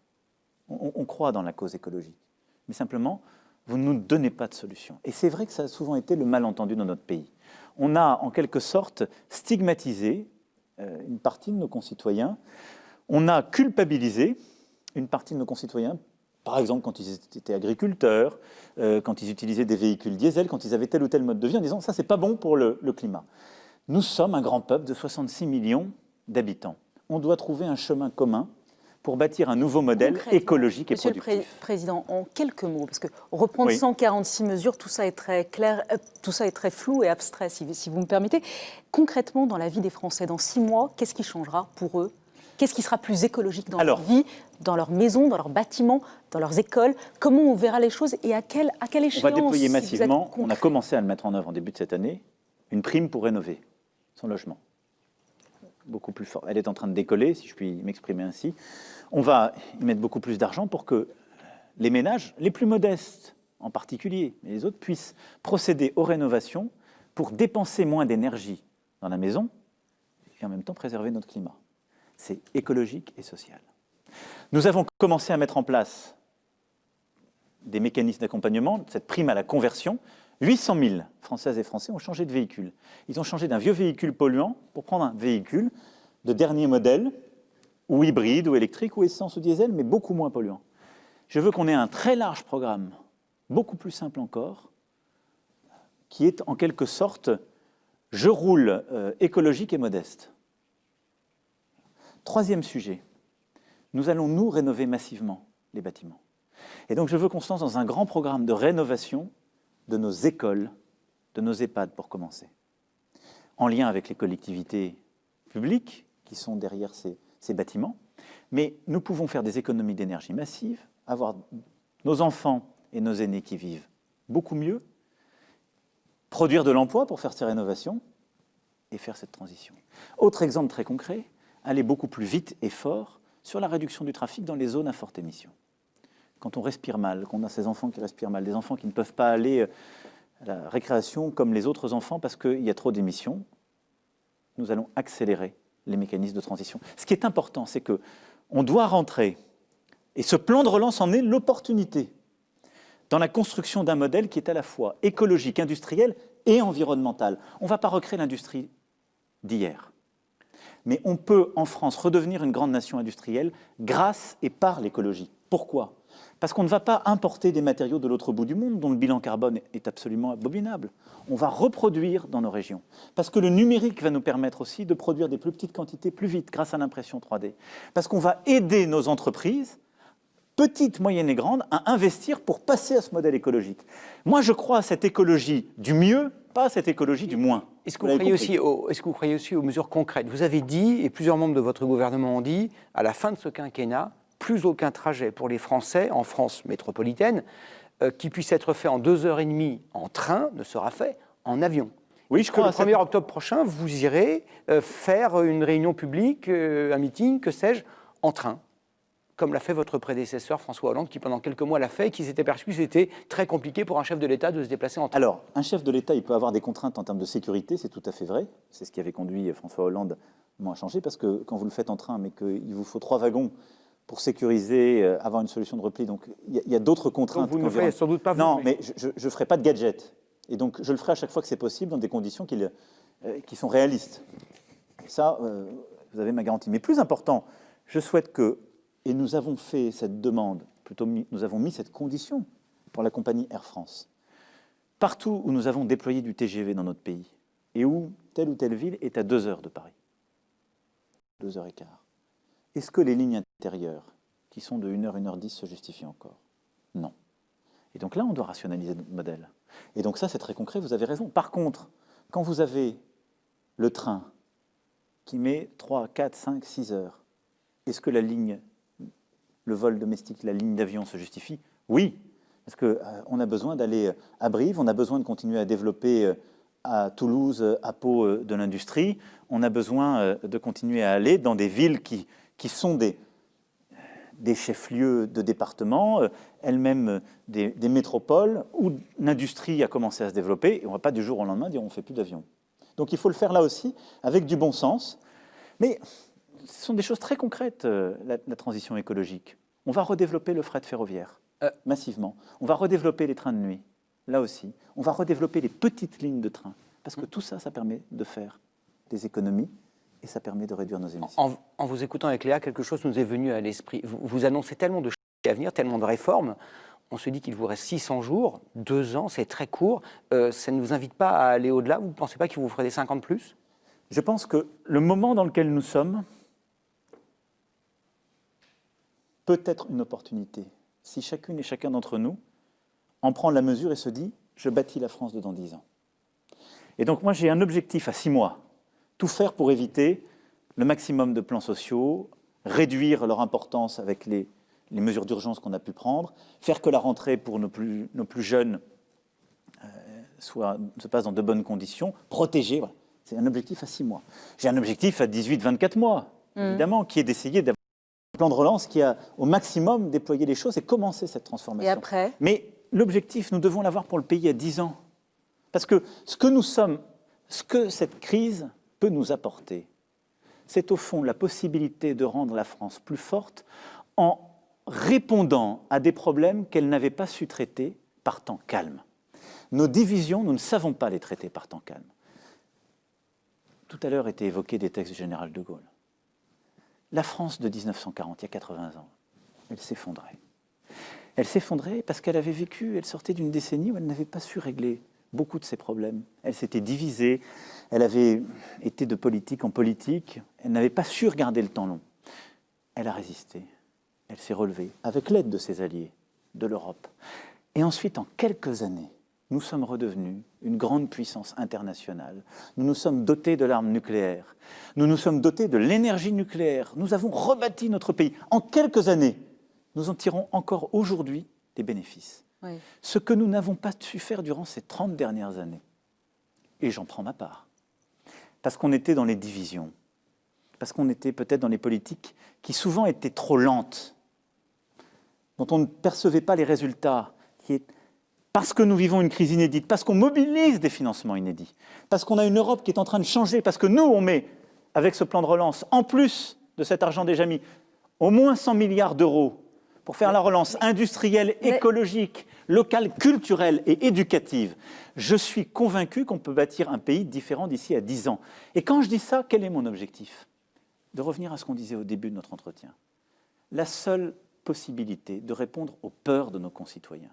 On croit dans la cause écologique. Mais simplement, vous ne nous donnez pas de solution. Et c'est vrai que ça a souvent été le malentendu dans notre pays. On a en quelque sorte stigmatisé une partie de nos concitoyens, on a culpabilisé une partie de nos concitoyens, par exemple quand ils étaient agriculteurs, quand ils utilisaient des véhicules diesel, quand ils avaient tel ou tel mode de vie, en disant ça c'est pas bon pour le climat. Nous sommes un grand peuple de 66 millions d'habitants. On doit trouver un chemin commun pour bâtir un nouveau modèle écologique et productif. Monsieur le Président, en quelques mots, parce que reprendre 146 mesures, tout ça est très clair, tout ça est très flou et abstrait, si vous me permettez. Concrètement, dans la vie des Français, dans 6 mois, qu'est-ce qui changera pour eux? Qu'est-ce qui sera plus écologique dans leur vie, dans leurs maisons, dans leurs bâtiments, dans leurs écoles? Comment on verra les choses et à quelle échéance? On va déployer massivement, on a commencé à le mettre en œuvre en début de cette année, une prime pour rénover son logement. Beaucoup plus fort. Elle est en train de décoller, si je puis m'exprimer ainsi. On va y mettre beaucoup plus d'argent pour que les ménages, les plus modestes en particulier, mais les autres, puissent procéder aux rénovations pour dépenser moins d'énergie dans la maison et en même temps préserver notre climat. C'est écologique et social. Nous avons commencé à mettre en place des mécanismes d'accompagnement, cette prime à la conversion. 800 000 Françaises et Français ont changé de véhicule. Ils ont changé d'un vieux véhicule polluant pour prendre un véhicule de dernier modèle, ou hybride, ou électrique, ou essence, ou diesel, mais beaucoup moins polluant. Je veux qu'on ait un très large programme, beaucoup plus simple encore, qui est en quelque sorte « je roule écologique et modeste ». Troisième sujet, nous allons nous rénover massivement les bâtiments. Et donc je veux qu'on se lance dans un grand programme de rénovation de nos écoles, de nos EHPAD pour commencer, en lien avec les collectivités publiques qui sont derrière ces bâtiments. Mais nous pouvons faire des économies d'énergie massives, avoir nos enfants et nos aînés qui vivent beaucoup mieux, produire de l'emploi pour faire ces rénovations et faire cette transition. Autre exemple très concret, aller beaucoup plus vite et fort sur la réduction du trafic dans les zones à forte émission. Quand on respire mal, qu'on a ces enfants qui respirent mal, des enfants qui ne peuvent pas aller à la récréation comme les autres enfants parce qu'il y a trop d'émissions, nous allons accélérer les mécanismes de transition. Ce qui est important, c'est qu'on doit rentrer, et ce plan de relance en est l'opportunité, dans la construction d'un modèle qui est à la fois écologique, industriel et environnemental. On ne va pas recréer l'industrie d'hier. Mais on peut, en France, redevenir une grande nation industrielle grâce et par l'écologie. Pourquoi ? Parce qu'on ne va pas importer des matériaux de l'autre bout du monde dont le bilan carbone est absolument abominable. On va reproduire dans nos régions. Parce que le numérique va nous permettre aussi de produire des plus petites quantités plus vite grâce à l'impression 3D. Parce qu'on va aider nos entreprises, petites, moyennes et grandes, à investir pour passer à ce modèle écologique. Moi, je crois à cette écologie du mieux, pas à cette écologie du moins. Est-ce que vous croyez aussi aux mesures concrètes? Vous avez dit, et plusieurs membres de votre gouvernement ont dit, à la fin de ce quinquennat, plus aucun trajet pour les Français, en France métropolitaine, qui puisse être fait en 2h30 en train, ne sera fait en avion. Oui, je crois que le 1er octobre prochain, vous irez faire une réunion publique, un meeting, que sais-je, en train, comme l'a fait votre prédécesseur François Hollande, qui pendant quelques mois l'a fait et qui s'était perçu que c'était très compliqué pour un chef de l'État de se déplacer en train. Alors, un chef de l'État, il peut avoir des contraintes en termes de sécurité, c'est tout à fait vrai. C'est ce qui avait conduit François Hollande à changer, parce que quand vous le faites en train, mais qu'il vous faut 3 wagons pour sécuriser, avoir une solution de repli, donc il y a d'autres contraintes. Donc vous ne le ferez sans doute pas vous. Non, mais je ne ferai pas de gadget. Et donc je le ferai à chaque fois que c'est possible, dans des conditions qui sont réalistes. Ça, vous avez ma garantie. Mais plus important, je souhaite que, et nous avons fait cette demande, plutôt nous avons mis cette condition pour la compagnie Air France. Partout où nous avons déployé du TGV dans notre pays, et où telle ou telle ville est à 2 heures de Paris, 2h15, est-ce que les lignes intérieures, qui sont de 1h, 1h10, se justifient encore? Non. Et donc là, on doit rationaliser notre modèle. Et donc ça, c'est très concret, vous avez raison. Par contre, quand vous avez le train qui met 3, 4, 5, 6 heures, est-ce que le vol domestique, la ligne d'avion se justifie? Oui, parce qu'on a besoin d'aller à Brive, on a besoin de continuer à développer à Toulouse, à Pau de l'industrie, on a besoin de continuer à aller dans des villes qui sont des chefs-lieux de département, elles-mêmes des métropoles, où l'industrie a commencé à se développer, et on ne va pas du jour au lendemain dire on ne fait plus d'avions. Donc il faut le faire là aussi, avec du bon sens, mais ce sont des choses très concrètes, la transition écologique. On va redévelopper le fret ferroviaire, massivement. On va redévelopper les trains de nuit, là aussi. On va redévelopper les petites lignes de train, parce que tout ça, ça permet de faire des économies et ça permet de réduire nos émissions. En vous écoutant avec Léa, quelque chose nous est venu à l'esprit. Vous annoncez tellement de choses à venir, tellement de réformes. On se dit qu'il vous reste 600 jours, 2 ans, c'est très court. Ça ne vous invite pas à aller au-delà? Vous ne pensez pas qu'il vous ferait des 50 plus? Je pense que le moment dans lequel nous sommes peut être une opportunité. Si chacune et chacun d'entre nous en prend la mesure et se dit « je bâtis la France de dans 10 ans ». Et donc moi j'ai un objectif à 6 mois, tout faire pour éviter le maximum de plans sociaux, réduire leur importance avec les mesures d'urgence qu'on a pu prendre, faire que la rentrée pour nos plus jeunes se passe dans de bonnes conditions, protéger, voilà. C'est un objectif à 6 mois. J'ai un objectif à 18-24 mois, évidemment, qui est d'essayer d'avoir un plan de relance qui a au maximum déployé les choses et commencé cette transformation. Et après? Mais l'objectif, nous devons l'avoir pour le pays à 10 ans. Parce que ce que nous sommes, ce que cette crise peut nous apporter, c'est au fond la possibilité de rendre la France plus forte en répondant à des problèmes qu'elle n'avait pas su traiter par temps calme. Nos divisions, nous ne savons pas les traiter par temps calme. Tout à l'heure étaient évoqués des textes du général de Gaulle. La France de 1940, il y a 80 ans, elle s'effondrait. Elle s'effondrait parce qu'elle avait vécu, elle sortait d'une décennie où elle n'avait pas su régler beaucoup de ses problèmes. Elle s'était divisée, elle avait été de politique en politique, elle n'avait pas su regarder le temps long. Elle a résisté, elle s'est relevée, avec l'aide de ses alliés, de l'Europe. Et ensuite, en quelques années, nous sommes redevenus une grande puissance internationale. Nous nous sommes dotés de l'arme nucléaire. Nous nous sommes dotés de l'énergie nucléaire. Nous avons rebâti notre pays. En quelques années, nous en tirons encore aujourd'hui des bénéfices. Oui. Ce que nous n'avons pas su faire durant ces 30 dernières années, et j'en prends ma part, parce qu'on était dans les divisions, parce qu'on était peut-être dans les politiques qui souvent étaient trop lentes, dont on ne percevait pas les résultats, parce que nous vivons une crise inédite, parce qu'on mobilise des financements inédits, parce qu'on a une Europe qui est en train de changer, parce que nous, on met, avec ce plan de relance, en plus de cet argent déjà mis, au moins 100 milliards d'euros pour faire la relance industrielle, écologique, locale, culturelle et éducative. Je suis convaincu qu'on peut bâtir un pays différent d'ici à 10 ans. Et quand je dis ça, quel est mon objectif? De revenir à ce qu'on disait au début de notre entretien. La seule possibilité de répondre aux peurs de nos concitoyens,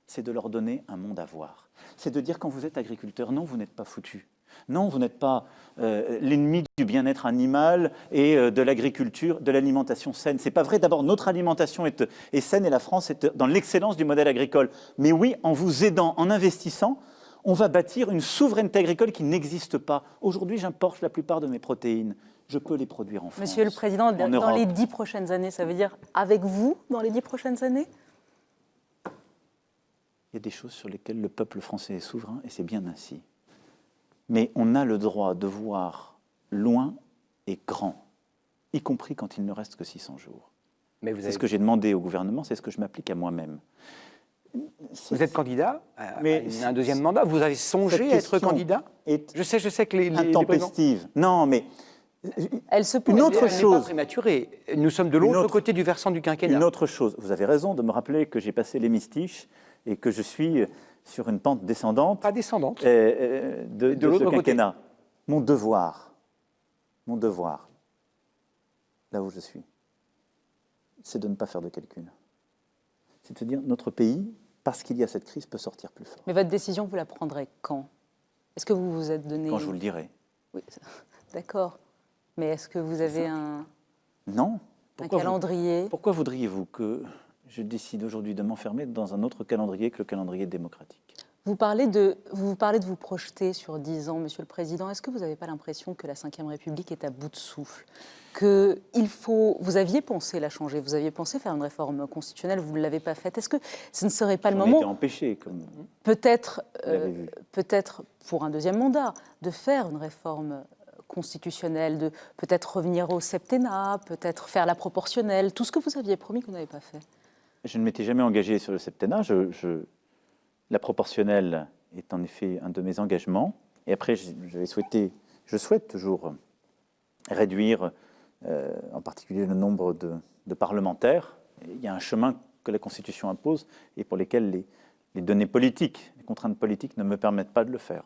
c'est de leur donner un monde à voir. C'est de dire, quand vous êtes agriculteur, non, vous n'êtes pas foutu. Non, vous n'êtes pas l'ennemi du bien-être animal et de l'agriculture, de l'alimentation saine. Ce n'est pas vrai. D'abord, notre alimentation est saine et la France est dans l'excellence du modèle agricole. Mais oui, en vous aidant, en investissant, on va bâtir une souveraineté agricole qui n'existe pas. Aujourd'hui, j'importe la plupart de mes protéines. Je peux les produire en France. Monsieur le Président, dans les 10 prochaines années, ça veut dire avec vous dans les 10 prochaines années? Il y a des choses sur lesquelles le peuple français est souverain, et c'est bien ainsi. Mais on a le droit de voir loin et grand, y compris quand il ne reste que 600 jours. C'est ce que j'ai demandé au gouvernement, c'est ce que je m'applique à moi-même. Vous êtes candidat à un deuxième mandat? Vous avez songé à être candidat? Je sais que les intempestive. Non, mais elle se pose. Une autre chose. Pas prématurée. Nous sommes de l'autre côté du versant du quinquennat. Une autre chose. Vous avez raison de me rappeler que j'ai passé l'hémistiche et que je suis sur une pente descendante. Pas descendante. De ce quinquennat. Mon devoir, là où je suis, c'est de ne pas faire de calcul. C'est de se dire, notre pays, parce qu'il y a cette crise, peut sortir plus fort. Mais votre décision, vous la prendrez quand? Est-ce que vous vous êtes donné... Quand je vous le dirai. Oui, d'accord. Mais est-ce que vous avez un calendrier? Pourquoi voudriez-vous que je décide aujourd'hui de m'enfermer dans un autre calendrier que le calendrier démocratique? Vous parlez de vous projeter sur 10 ans, Monsieur le Président. Est-ce que vous n'avez pas l'impression que la Ve République est à bout de souffle? Vous aviez pensé la changer, vous aviez pensé faire une réforme constitutionnelle, vous ne l'avez pas faite. Est-ce que ce ne serait pas le moment, empêché, comme peut-être pour un deuxième mandat, de faire une réforme constitutionnelle, de peut-être revenir au septennat, peut-être faire la proportionnelle, tout ce que vous aviez promis que vous n'avez pas fait? Je ne m'étais jamais engagé sur le septennat. La proportionnelle est en effet un de mes engagements. Et après, je souhaite toujours réduire, en particulier le nombre de parlementaires. Il y a un chemin que la Constitution impose et pour lesquels les données politiques, les contraintes politiques ne me permettent pas de le faire.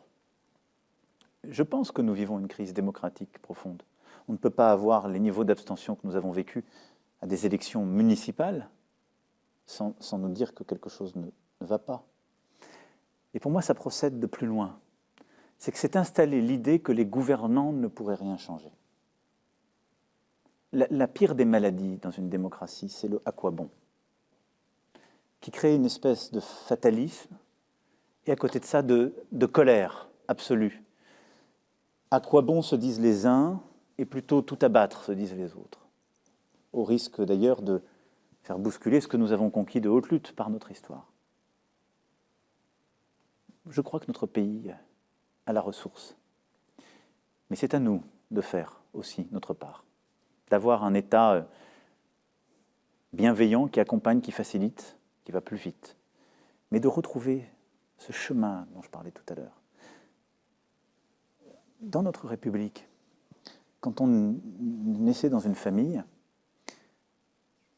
Je pense que nous vivons une crise démocratique profonde. On ne peut pas avoir les niveaux d'abstention que nous avons vécus à des élections municipales sans nous dire que quelque chose ne va pas. Et pour moi, ça procède de plus loin. C'est que s'est installée l'idée que les gouvernants ne pourraient rien changer. La pire des maladies dans une démocratie, c'est le « à quoi bon ?» qui crée une espèce de fatalisme et à côté de ça, de colère absolue. À quoi bon se disent les uns et plutôt tout abattre se disent les autres. Au risque d'ailleurs de faire bousculer ce que nous avons conquis de haute lutte par notre histoire. Je crois que notre pays a la ressource. Mais c'est à nous de faire aussi notre part. D'avoir un État bienveillant qui accompagne, qui facilite, qui va plus vite. Mais de retrouver ce chemin dont je parlais tout à l'heure. Dans notre République, quand on naissait dans une famille,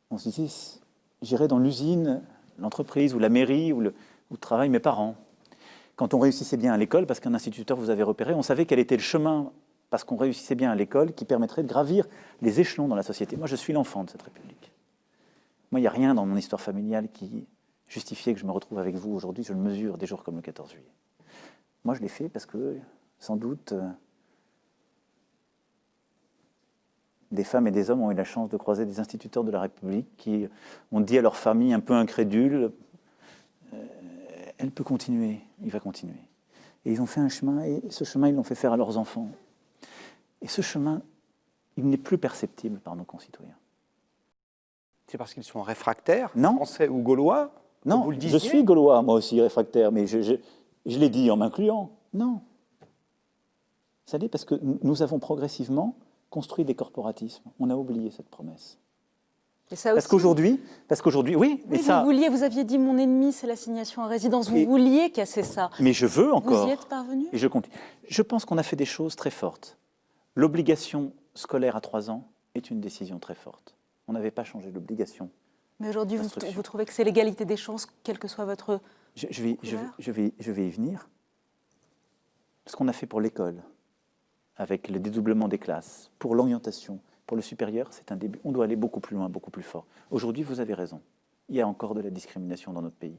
on se disait, j'irai dans l'usine, l'entreprise ou la mairie où travaillent mes parents. Quand on réussissait bien à l'école, parce qu'un instituteur vous avait repéré, on savait quel était le chemin, parce qu'on réussissait bien à l'école, qui permettrait de gravir les échelons dans la société. Moi, je suis l'enfant de cette République. Moi, il n'y a rien dans mon histoire familiale qui justifiait que je me retrouve avec vous aujourd'hui. Je le mesure des jours comme le 14 juillet. Moi, je l'ai fait parce que, sans doute, des femmes et des hommes ont eu la chance de croiser des instituteurs de la République qui ont dit à leur famille un peu incrédule, elle peut continuer, il va continuer. Et ils ont fait un chemin, et ce chemin, ils l'ont fait faire à leurs enfants. Et ce chemin, il n'est plus perceptible par nos concitoyens. C'est parce qu'ils sont réfractaires, non. Français ou Gaulois? Non, vous le disiez. Je suis Gaulois, moi aussi, réfractaire, mais je l'ai dit en m'incluant. Non. Ça l'est parce que nous avons progressivement construit des corporatismes. On a oublié cette promesse. Et ça aussi, parce qu'aujourd'hui, oui, mais ça... Vous aviez dit mon ennemi, c'est l'assignation à résidence. Vous vouliez casser ça. Mais je veux encore. Vous y êtes parvenu? Et je continue. Je pense qu'on a fait des choses très fortes. L'obligation scolaire à 3 ans est une décision très forte. On n'avait pas changé l'obligation. Mais aujourd'hui, vous trouvez que c'est l'égalité des chances, quelle que soit votre je vais y venir. Ce qu'on a fait pour l'école, avec le dédoublement des classes, pour l'orientation, pour le supérieur, c'est un début. On doit aller beaucoup plus loin, beaucoup plus fort. Aujourd'hui, vous avez raison. Il y a encore de la discrimination dans notre pays.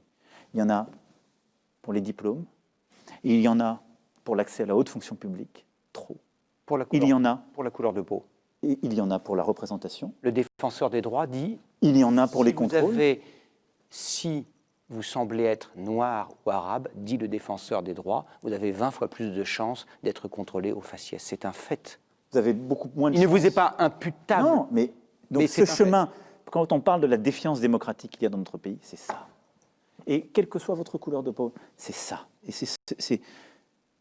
Il y en a pour les diplômes, et il y en a pour l'accès à la haute fonction publique, trop. Il y en a pour la couleur de peau. Et il y en a pour la représentation. Le défenseur des droits dit... Il y en a pour les contrôles. Si vous semblez être noir ou arabe, dit le défenseur des droits, vous avez 20 fois plus de chances d'être contrôlé au faciès. C'est un fait. Vous avez beaucoup moins de chances. Il ne vous est pas imputable. Non, mais donc ce chemin, quand on parle de la défiance démocratique qu'il y a dans notre pays, c'est ça. Et quelle que soit votre couleur de peau, c'est ça. Et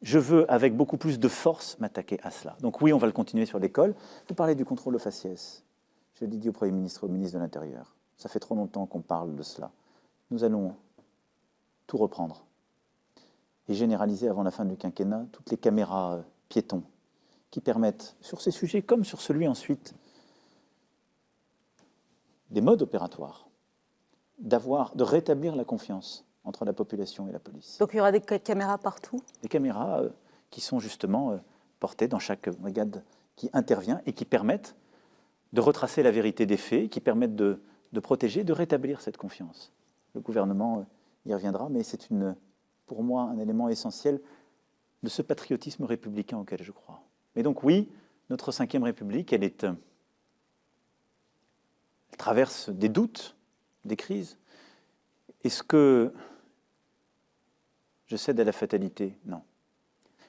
je veux, avec beaucoup plus de force, m'attaquer à cela. Donc oui, on va le continuer sur l'école. Vous parlez du contrôle au faciès. Je l'ai dit au Premier ministre, au ministre de l'Intérieur. Ça fait trop longtemps qu'on parle de cela. Nous allons tout reprendre et généraliser avant la fin du quinquennat toutes les caméras piétons qui permettent, sur ces sujets comme sur celui ensuite, des modes opératoires, de rétablir la confiance entre la population et la police. Donc il y aura des caméras partout? Des caméras qui sont justement portées dans chaque brigade qui intervient et qui permettent de retracer la vérité des faits, qui permettent de protéger, de rétablir cette confiance. Le gouvernement y reviendra, mais c'est pour moi un élément essentiel de ce patriotisme républicain auquel je crois. Mais donc oui, notre Ve République, elle traverse des doutes, des crises. Est-ce que je cède à la fatalité? Non.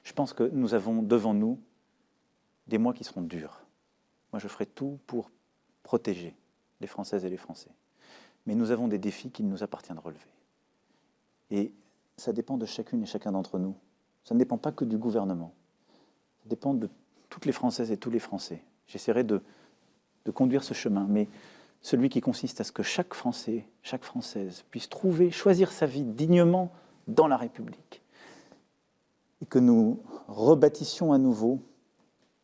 Je pense que nous avons devant nous des mois qui seront durs. Moi, je ferai tout pour protéger les Françaises et les Français. Mais nous avons des défis qu'il nous appartient de relever. Et ça dépend de chacune et chacun d'entre nous. Ça ne dépend pas que du gouvernement. Ça dépend de toutes les Françaises et tous les Français. J'essaierai de conduire ce chemin, mais celui qui consiste à ce que chaque Français, chaque Française puisse choisir sa vie dignement dans la République. Et que nous rebâtissions à nouveau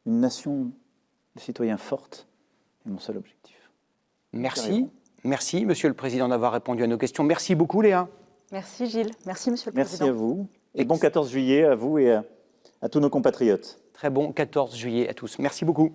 une nation de citoyens forte est mon seul objectif. Merci. Merci, Monsieur le Président, d'avoir répondu à nos questions. Merci beaucoup, Léa. Merci Gilles, merci Monsieur le Merci Président. à vous. Et bon 14 juillet à vous et à tous nos compatriotes. Très bon 14 juillet à tous. Merci beaucoup.